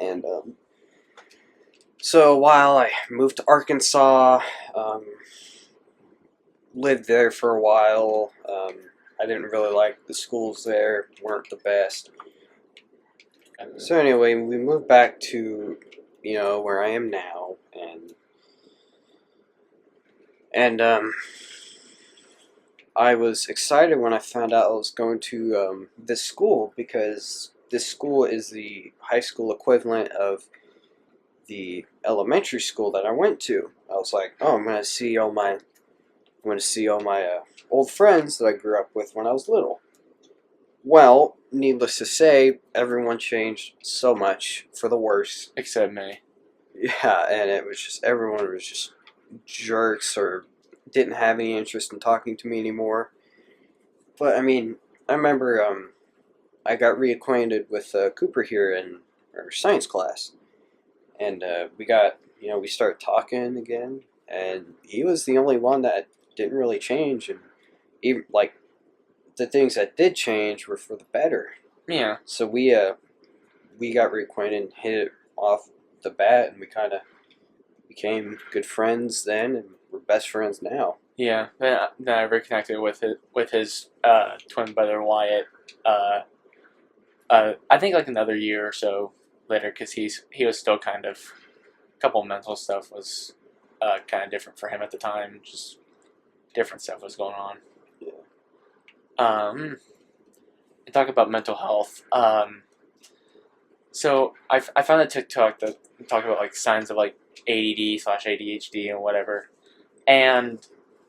And so while I moved to Arkansas, lived there for a while, I didn't really like the schools there, weren't the best. So anyway, we moved back to, you know, where I am now, and I was excited when I found out I was going to this school, because this school is the high school equivalent of the elementary school that I went to. I was like, oh, I'm gonna see all my old friends that I grew up with when I was little. Well, needless to say, everyone changed so much for the worse. Except me. Yeah, and it was just, everyone was just jerks or didn't have any interest in talking to me anymore. But I mean, I remember I got reacquainted with Cooper here in our science class, and we started talking again, and he was the only one that didn't really change, and even like the things that did change were for the better. Yeah. So we got reacquainted and hit it off the bat, and we kind of became good friends then, and we're best friends now. Yeah. Then I reconnected with his twin brother Wyatt. I think like another year or so later, because he was still kind of, a couple mental stuff was kind of different for him at the time. Just different stuff was going on. Yeah. Talk about mental health. So I found a TikTok that talked about like signs of like ADD/ADHD and whatever, and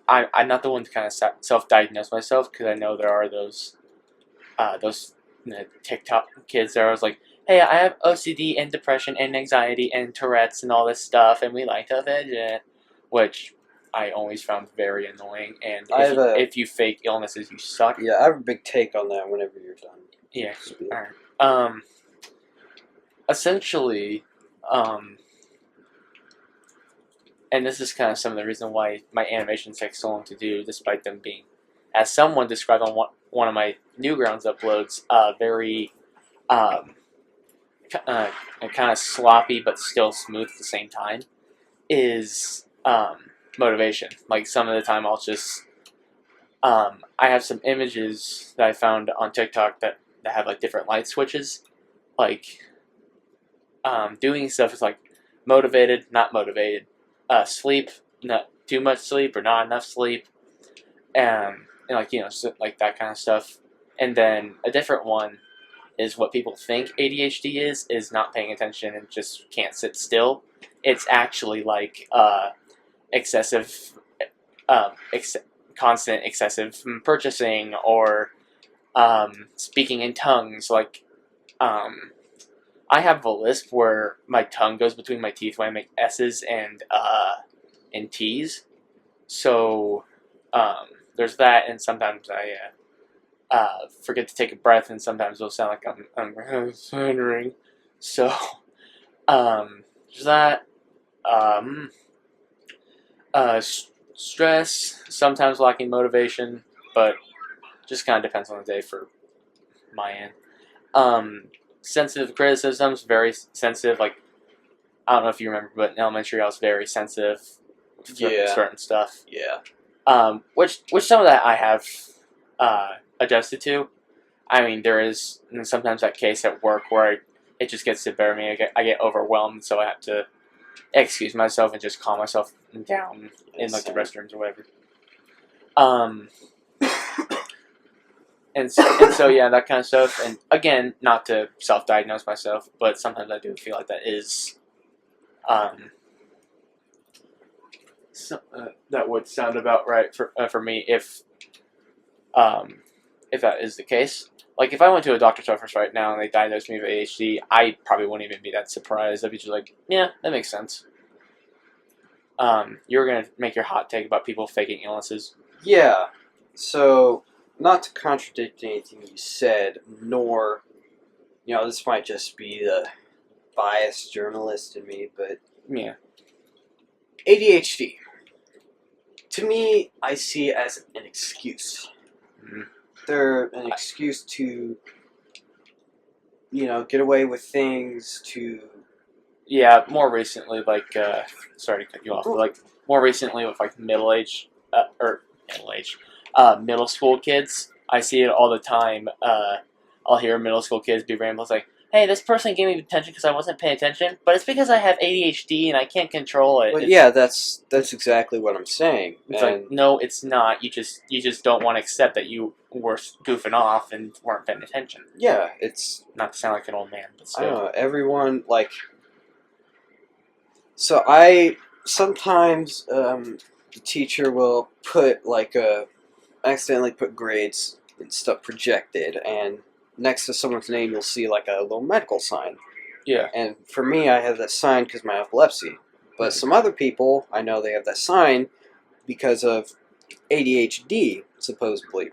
I'm not the one to kind of self-diagnose myself, because I know there are those TikTok kids that are always like, hey, I have OCD and depression and anxiety and Tourette's and all this stuff, and we like to veg it, which I always found very annoying. And if you fake illnesses, you suck. Yeah, I have a big take on that whenever you're done. Yeah. All right. Essentially, and this is kind of some of the reason why my animations take so long to do, despite them being, as someone described on one of my Newgrounds uploads, very kind of sloppy but still smooth at the same time, is motivation. Like some of the time I'll just, I have some images that I found on TikTok that have like different light switches, like doing stuff is like motivated, not motivated, sleep, not too much sleep or not enough sleep, and like so, like that kind of stuff. And then a different one is what people think ADHD is not paying attention and just can't sit still. It's actually like excessive, constant excessive purchasing or speaking in tongues. Like I have a lisp where my tongue goes between my teeth when I make S's and T's. So there's that, and sometimes I forget to take a breath, and sometimes it'll sound like I'm stuttering. So there's that. Stress, sometimes lacking motivation, but just kind of depends on the day for my end. Sensitive criticisms, very sensitive. Like, I don't know if you remember, but in elementary I was very sensitive to certain stuff. Yeah. Which some of that I have adjusted to. I mean, there is sometimes that case at work where it just gets to bear me. I get overwhelmed, so I have to excuse myself and just calm myself down in like the restrooms or whatever. And so yeah, that kind of stuff. And again, not to self-diagnose myself, but sometimes I do feel like that is that would sound about right for me if that is the case. Like if I went to a doctor's office right now and they diagnosed me with ADHD, I probably wouldn't even be that surprised. I'd be just like, yeah, that makes sense. You're gonna make your hot take about people faking illnesses. Yeah. So, not to contradict anything you said, nor, this might just be the biased journalist in me, but Yeah. ADHD. To me, I see it as an excuse. Mm-hmm. They're an excuse to, get away with things, to... Yeah, more recently, like, sorry to cut you off, but like, more recently with like middle school kids, I see it all the time. I'll hear middle school kids be rambling like, hey, this person gave me attention because I wasn't paying attention, but it's because I have ADHD and I can't control it. Well, yeah, that's exactly what I'm saying. It's like, no, it's not. You just don't want to accept that you were goofing off and weren't paying attention. Yeah, it's... Not to sound like an old man, but still. I don't know, everyone, like... So I... Sometimes, the teacher will put, accidentally put grades and stuff projected, and next to someone's name you'll see, like, a little medical sign. Yeah. And for me, I have that sign because of my epilepsy. But some other people, I know they have that sign because of ADHD, supposedly.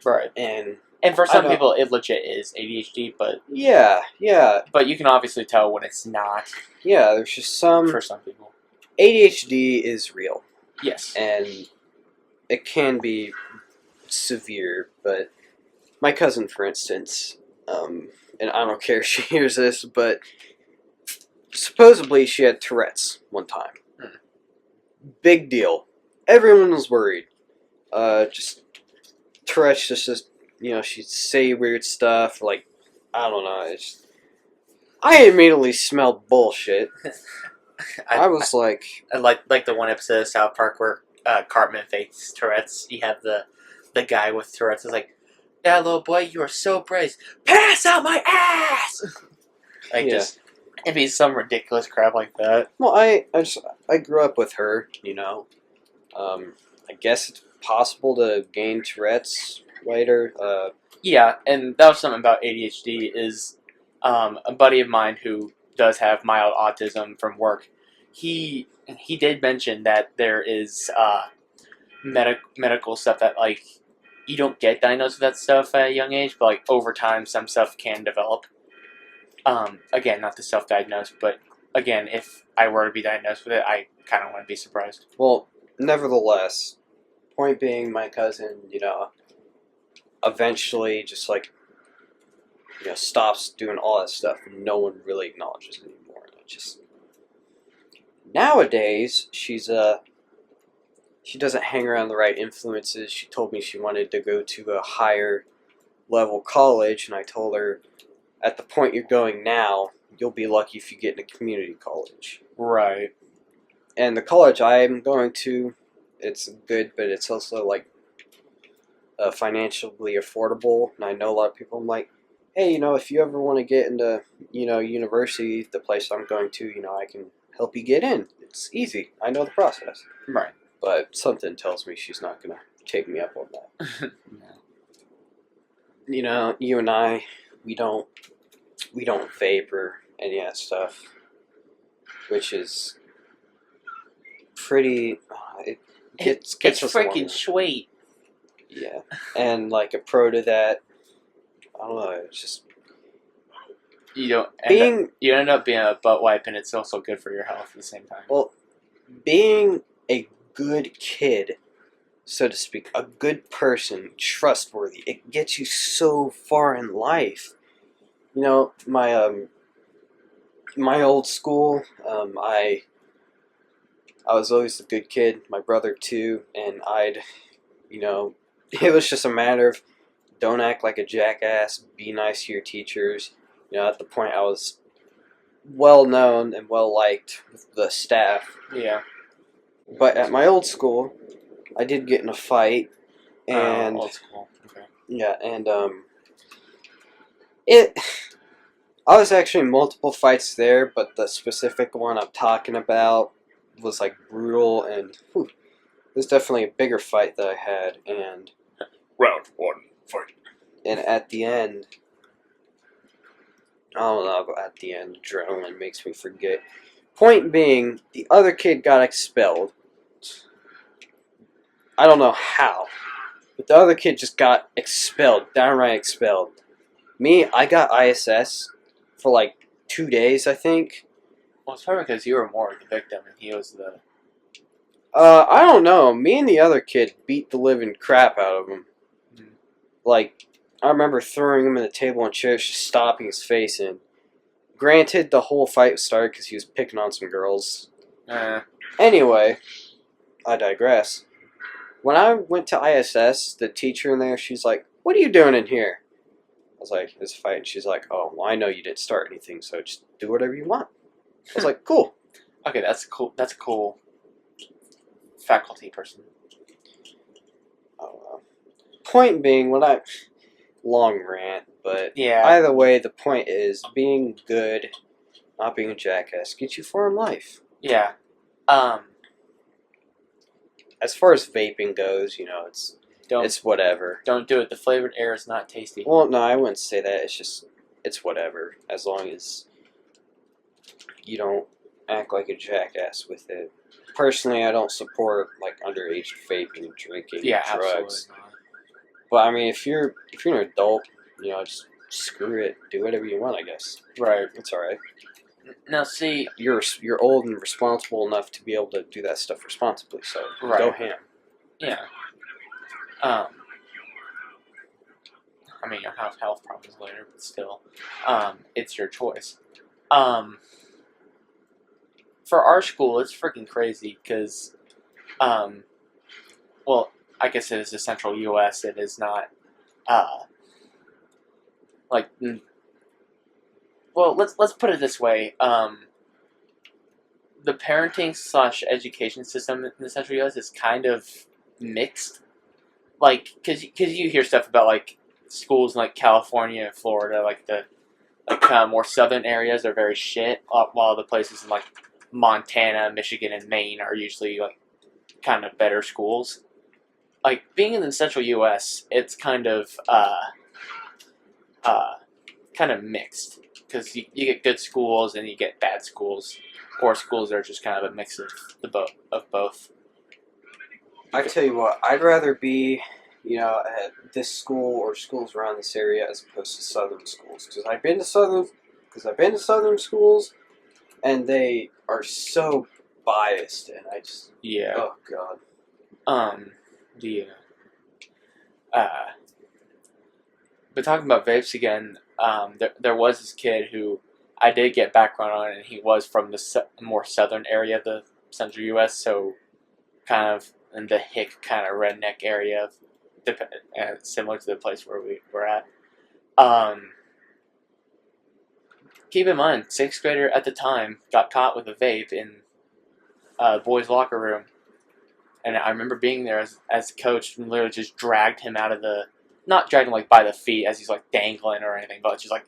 Right. And for some people, it legit is ADHD, but... Yeah. But you can obviously tell when it's not. Yeah, there's just some... For some people. ADHD is real. Yes. And it can be severe, but my cousin, for instance, and I don't care if she hears this, but supposedly she had Tourette's one time. Big deal. Everyone was worried. Just Tourette's just she'd say weird stuff, like, I don't know, I immediately smelled bullshit. I was like the one episode of South Park where Cartman fakes Tourette's. You have the guy with Tourette's is like, yeah, little boy, you are so brave. Pass out my ass! Just, it'd be some ridiculous crap like that. Well, I grew up with her, I guess it's possible to gain Tourette's later. Yeah, and that was something about ADHD is a buddy of mine who does have mild autism from work. He he did mention that there is medical stuff that like you don't get diagnosed with that stuff at a young age, but like over time, some stuff can develop. Again, not to self-diagnose, but again, if I were to be diagnosed with it, I kind of wouldn't be surprised. Well, nevertheless, point being, my cousin, eventually just like stops doing all that stuff, and no one really acknowledges it anymore. And it just nowadays, she doesn't hang around the right influences. She told me she wanted to go to a higher level college, and I told her, at the point you're going now, you'll be lucky if you get in a community college. Right. And the college I'm going to, it's good, but it's also like financially affordable. And I know a lot of people. I'm like, hey, if you ever want to get into university, the place I'm going to, I can help you get in. It's easy. I know the process. Right. But something tells me she's not gonna take me up on that. No. You and I, we don't vape or any of that stuff, which is pretty. It gets It's us freaking along. sweet. Yeah, and like a pro to that, I don't know. It's just You being end up being a butt wipe, and it's also good for your health at the same time. well, being a good kid, so to speak, a good person, trustworthy. It gets you so far in life. My old school, I was always the good kid. My brother too, and it was just a matter of don't act like a jackass. Be nice to your teachers. At the point I was well known and well liked with the staff. Yeah. But at my old school, I did get in a fight, and Old school. Okay. yeah, and it. I was actually in multiple fights there, but the specific one I'm talking about was like brutal, and it was definitely a bigger fight that I had, and Round one, fight. and at the end, I don't know, but at the end, adrenaline makes me forget. Point being, the other kid got expelled. I don't know how, but the other kid just got expelled, downright expelled. Me, I got ISS for like 2 days, I think. Well, it's probably because you were more the victim, and he was the. I don't know. Me and the other kid beat the living crap out of him. Hmm. Like, I remember throwing him in the table and chairs, just stomping his face in. Granted, the whole fight started because he was picking on some girls. Anyway, I digress. When I went to ISS, the teacher in there, she's like, "What are you doing in here?" I was like, "There's a fight." And she's like, "Oh, well, I know you didn't start anything, so just do whatever you want." I was like, "Cool." Okay, that's cool. That's a cool faculty person. Point being, long rant, but Yeah. either way, the point is being good, not being a jackass, gets you far in life. Yeah. As far as vaping goes, Don't it's whatever. don't do it. The flavored air is not tasty. Well, no, I wouldn't say that. It's whatever, as long as you don't act like a jackass with it. Personally, I don't support like underage vaping, drinking, Yeah, drugs. absolutely. But I mean, if you're an adult, just screw it. Do whatever you want, I guess. Right. It's all right. Now, see, You're old and responsible enough to be able to do that stuff responsibly. So Right. go ham. yeah. I mean, you'll have health problems later, but still, it's your choice. For our school, it's freaking crazy because, well, I guess it is the central U.S. It is not, like, well, let's put it this way. The parenting / education system in the central U.S. is kind of mixed. Like, cause you hear stuff about like schools in like California and Florida, like the more southern areas are very shit, while the places in like Montana, Michigan, and Maine are usually like kind of better schools. Like being in the central U.S., it's kind of mixed because you get good schools and you get bad schools. or schools that are just kind of a mix of both. I tell you what, I'd rather be, at this school or schools around this area as opposed to southern schools. Because I've been to southern schools, and they are so biased, and I just, Yeah. oh god. The but talking about vapes again, there was this kid who I did get background on, and he was from the more southern area of the central U.S., so kind of in the hick kind of redneck area, similar to the place where we were at. Keep in mind, 6th grader at the time got caught with a vape in the boys' locker room, and I remember being there as coach and literally just dragged him out of not dragged him like by the feet as he's like dangling or anything, but just like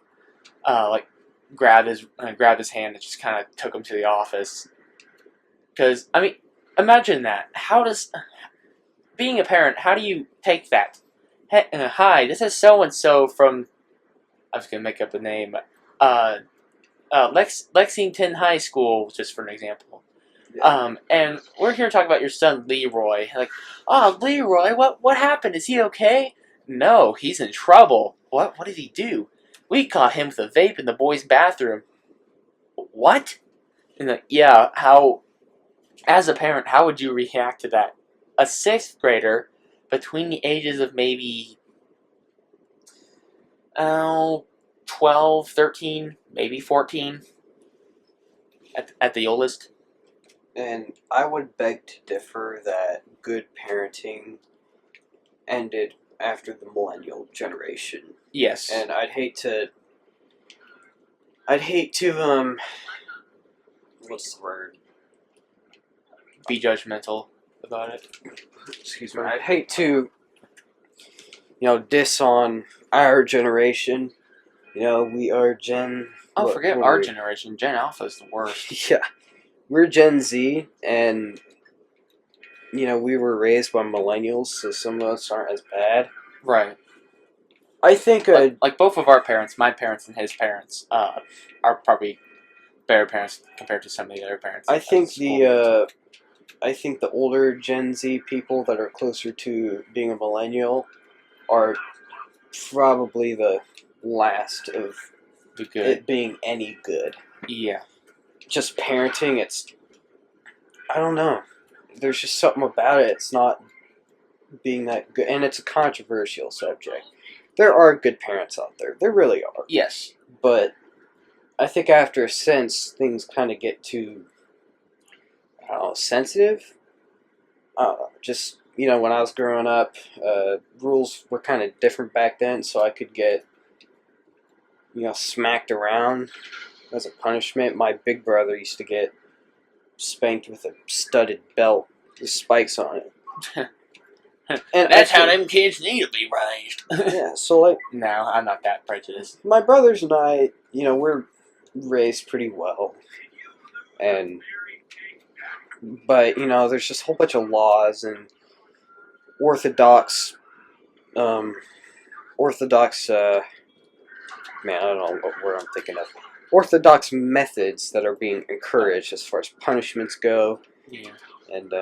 grabbed his hand and just kind of took him to the office. Because I mean, imagine that. Being a parent, how do you take that? Hey, hi, this is so and so from. I was gonna make up a name. Lexington High School, just for an example. Yeah. And we're here to talk about your son Leroy. Like, oh, Leroy, what happened? Is he okay? No, he's in trouble. What did he do? We caught him with a vape in the boys' bathroom. What? And yeah, how? As a parent, how would you react to that? A 6th grader between the ages of maybe 12, 13, maybe 14 at the oldest. And I would beg to differ that good parenting ended after the millennial generation. Yes. And I'd hate to what's the word? Be judgmental about it. Excuse me. I'd hate to diss on our generation. We are Gen. Oh, forget our generation. Gen Alpha is the worst. Yeah. We're Gen Z, and we were raised by millennials, so some of us aren't as bad. Right. I think like both of our parents, my parents and his parents, are probably better parents compared to some of the other parents. I think the older Gen Z people that are closer to being a millennial are probably the last of the good. It being any good. Yeah. Just parenting, I don't know. There's just something about it. It's not being that good, and it's a controversial subject. There are good parents out there. There really are. Yes. But I think after a sense, things kind of get too, sensitive. Just, when I was growing up, rules were kind of different back then, so I could get, smacked around as a punishment. My big brother used to get spanked with a studded belt with spikes on it. And that's how them kids need to be raised. Yeah, so no, I'm not that prejudiced. My brothers and I, we're raised pretty well, but there's just a whole bunch of laws and orthodox, man, I don't know what word I'm thinking of. Orthodox methods that are being encouraged as far as punishments go. Yeah. And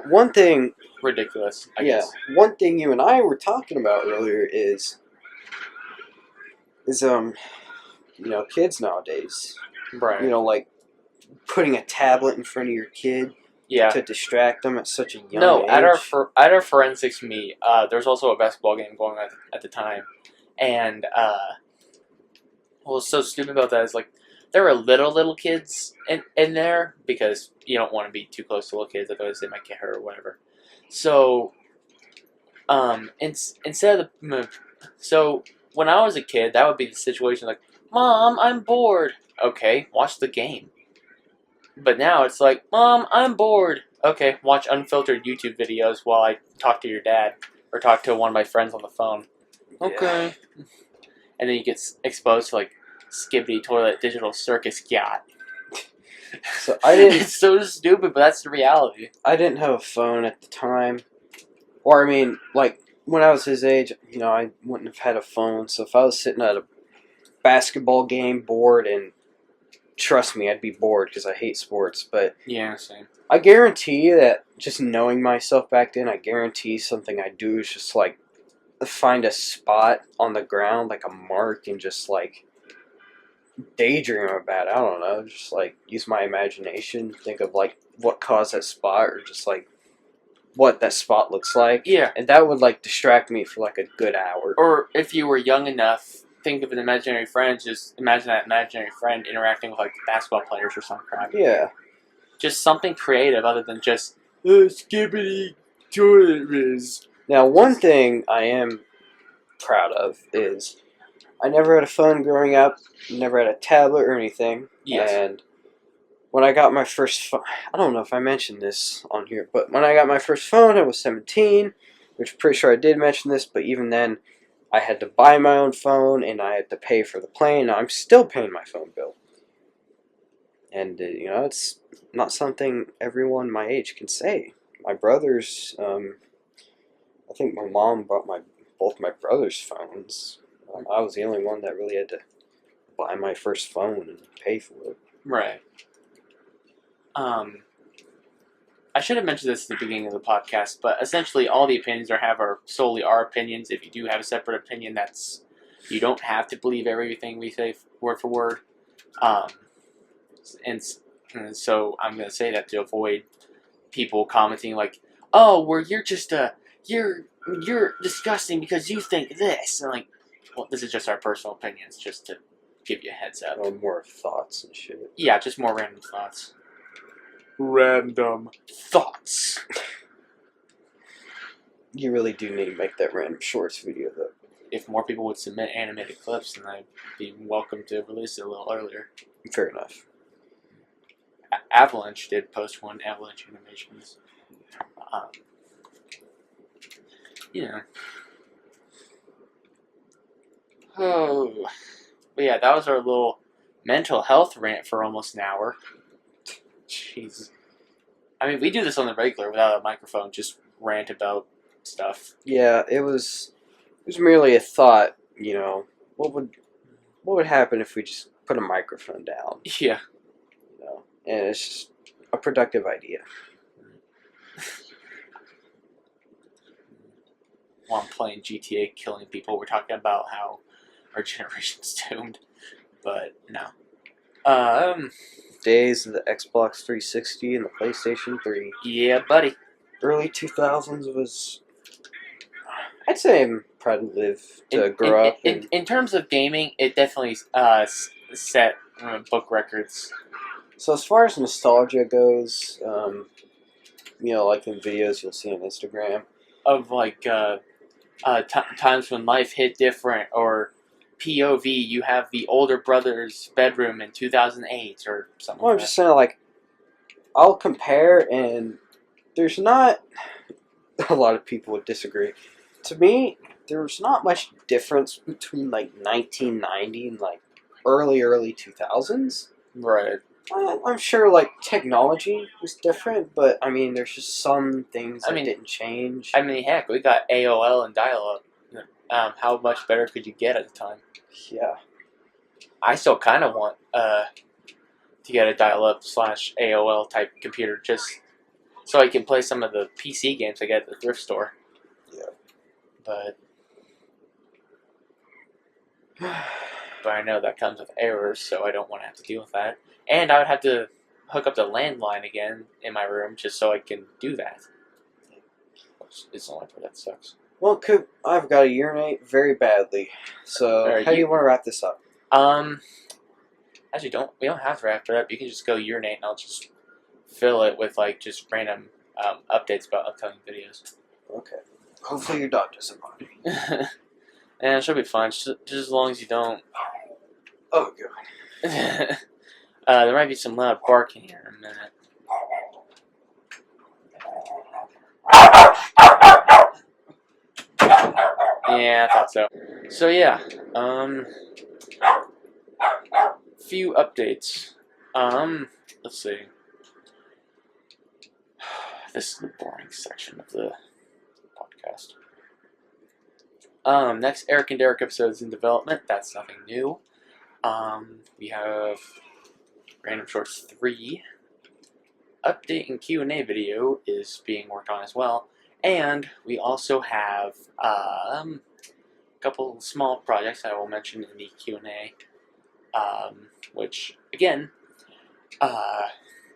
one thing ridiculous. I guess. One thing you and I were talking about earlier is kids nowadays. Right. Like putting a tablet in front of your kid. Yeah. To distract them at such a young age. No, at our forensics meet, there's also a basketball game going on at the time, and what's so stupid about that is like there were little kids in there because you don't want to be too close to little kids, otherwise they might get hurt or whatever. So, so when I was a kid, that would be the situation like, Mom, I'm bored. Okay, watch the game. But now it's like, Mom, I'm bored. Okay, watch unfiltered YouTube videos while I talk to your dad or talk to one of my friends on the phone. Okay. Yeah. And then you get exposed to like Skibbity Toilet Digital Circus Yacht. So I didn't. It's so stupid, but that's the reality. I didn't have a phone at the time, or I mean, like when I was his age, I wouldn't have had a phone. So if I was sitting at a basketball game bored and trust me, I'd be bored because I hate sports. But Yeah, same. I guarantee that just knowing myself back then, I guarantee something I do is just like find a spot on the ground, like a mark, and just like daydream about it. I don't know, just like use my imagination, think of like what caused that spot, or just like what that spot looks like. Yeah. And that would like distract me for like a good hour. Or if you were young enough, think of an imaginary friend. Just imagine that imaginary friend interacting with like basketball players or some crap. Yeah. Just something creative other than just skibbity toilet riz. Now, one thing I am proud of is I never had a phone growing up, never had a tablet or anything. Yes. And when I got my first phone, I don't know if I mentioned this on here, but when I got my first phone, I was 17, which I'm pretty sure I did mention this, but even then, I had to buy my own phone and I had to pay for the plane. I'm still paying my phone bill. And, it's not something everyone my age can say. My brothers, I think my mom bought both my brothers' phones. I was the only one that really had to buy my first phone and pay for it. Right. I should have mentioned this at the beginning of the podcast, but essentially all the opinions are solely our opinions. If you do have a separate opinion, you don't have to believe everything we say word for word. And so I'm going to say that to avoid people commenting like, "Oh, you're disgusting because you think this," and like, well, this is just our personal opinions, just to give you a heads up. More thoughts and shit. Yeah, just more random thoughts. Random thoughts. You really do need to make that random shorts video, though. If more people would submit animated clips, then I'd be welcome to release it a little earlier. Fair enough. Avalanche did post one, Avalanche Animations. Oh. But yeah, that was our little mental health rant for almost an hour. Jeez. I mean, we do this on the regular without a microphone, just rant about stuff. Yeah, it was merely a thought, what would happen if we just put a microphone down? Yeah. And it's just a productive idea. While I'm playing GTA, killing people, we're talking about how our generation's doomed. But no. Days of the Xbox 360 and the PlayStation 3. Yeah, buddy. Early 2000s was, I'd say I'm proud to live to grow up. In terms of gaming, it definitely set book records. So as far as nostalgia goes, like in videos you'll see on Instagram. Of like times when life hit different, or POV, you have the older brother's bedroom in 2008 or something. Well, I'm just saying, like, I'll compare, and there's not a lot of people would disagree. To me, there's not much difference between like 1990 and like early 2000s. Right. I'm sure like technology was different, but I mean, there's just some things that didn't change. I mean, heck, we got AOL and dial-up. How much better could you get at the time? Yeah. I still kind of want to get a dial-up / AOL type computer just so I can play some of the PC games I get at the thrift store. Yeah. But I know that comes with errors, so I don't want to have to deal with that. And I would have to hook up the landline again in my room just so I can do that. It's the only part that sucks. Well, I've got to urinate very badly. So, how do you want to wrap this up? Actually, we don't have to wrap it up. You can just go urinate, and I'll just fill it with like just random updates about upcoming videos. Okay. Hopefully your dog doesn't mind me. And it should be fun, just as long as you don't. Oh god. There might be some loud barking here in a minute. Yeah, I thought so. So yeah, few updates. Let's see. This is the boring section of the podcast. Next Eric and Derek episode is in development. That's nothing new. We have Random Shorts 3 update and Q&A video is being worked on as well. And we also have a couple small projects that I will mention in the Q&A, which, again,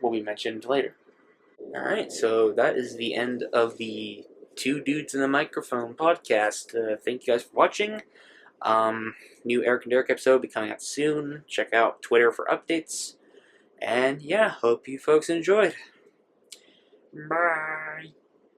will be mentioned later. Alright, so that is the end of the Two Dudes in the Microphone podcast. Thank you guys for watching. New Eric and Derek episode will be coming out soon. Check out Twitter for updates. And yeah, hope you folks enjoyed. Bye.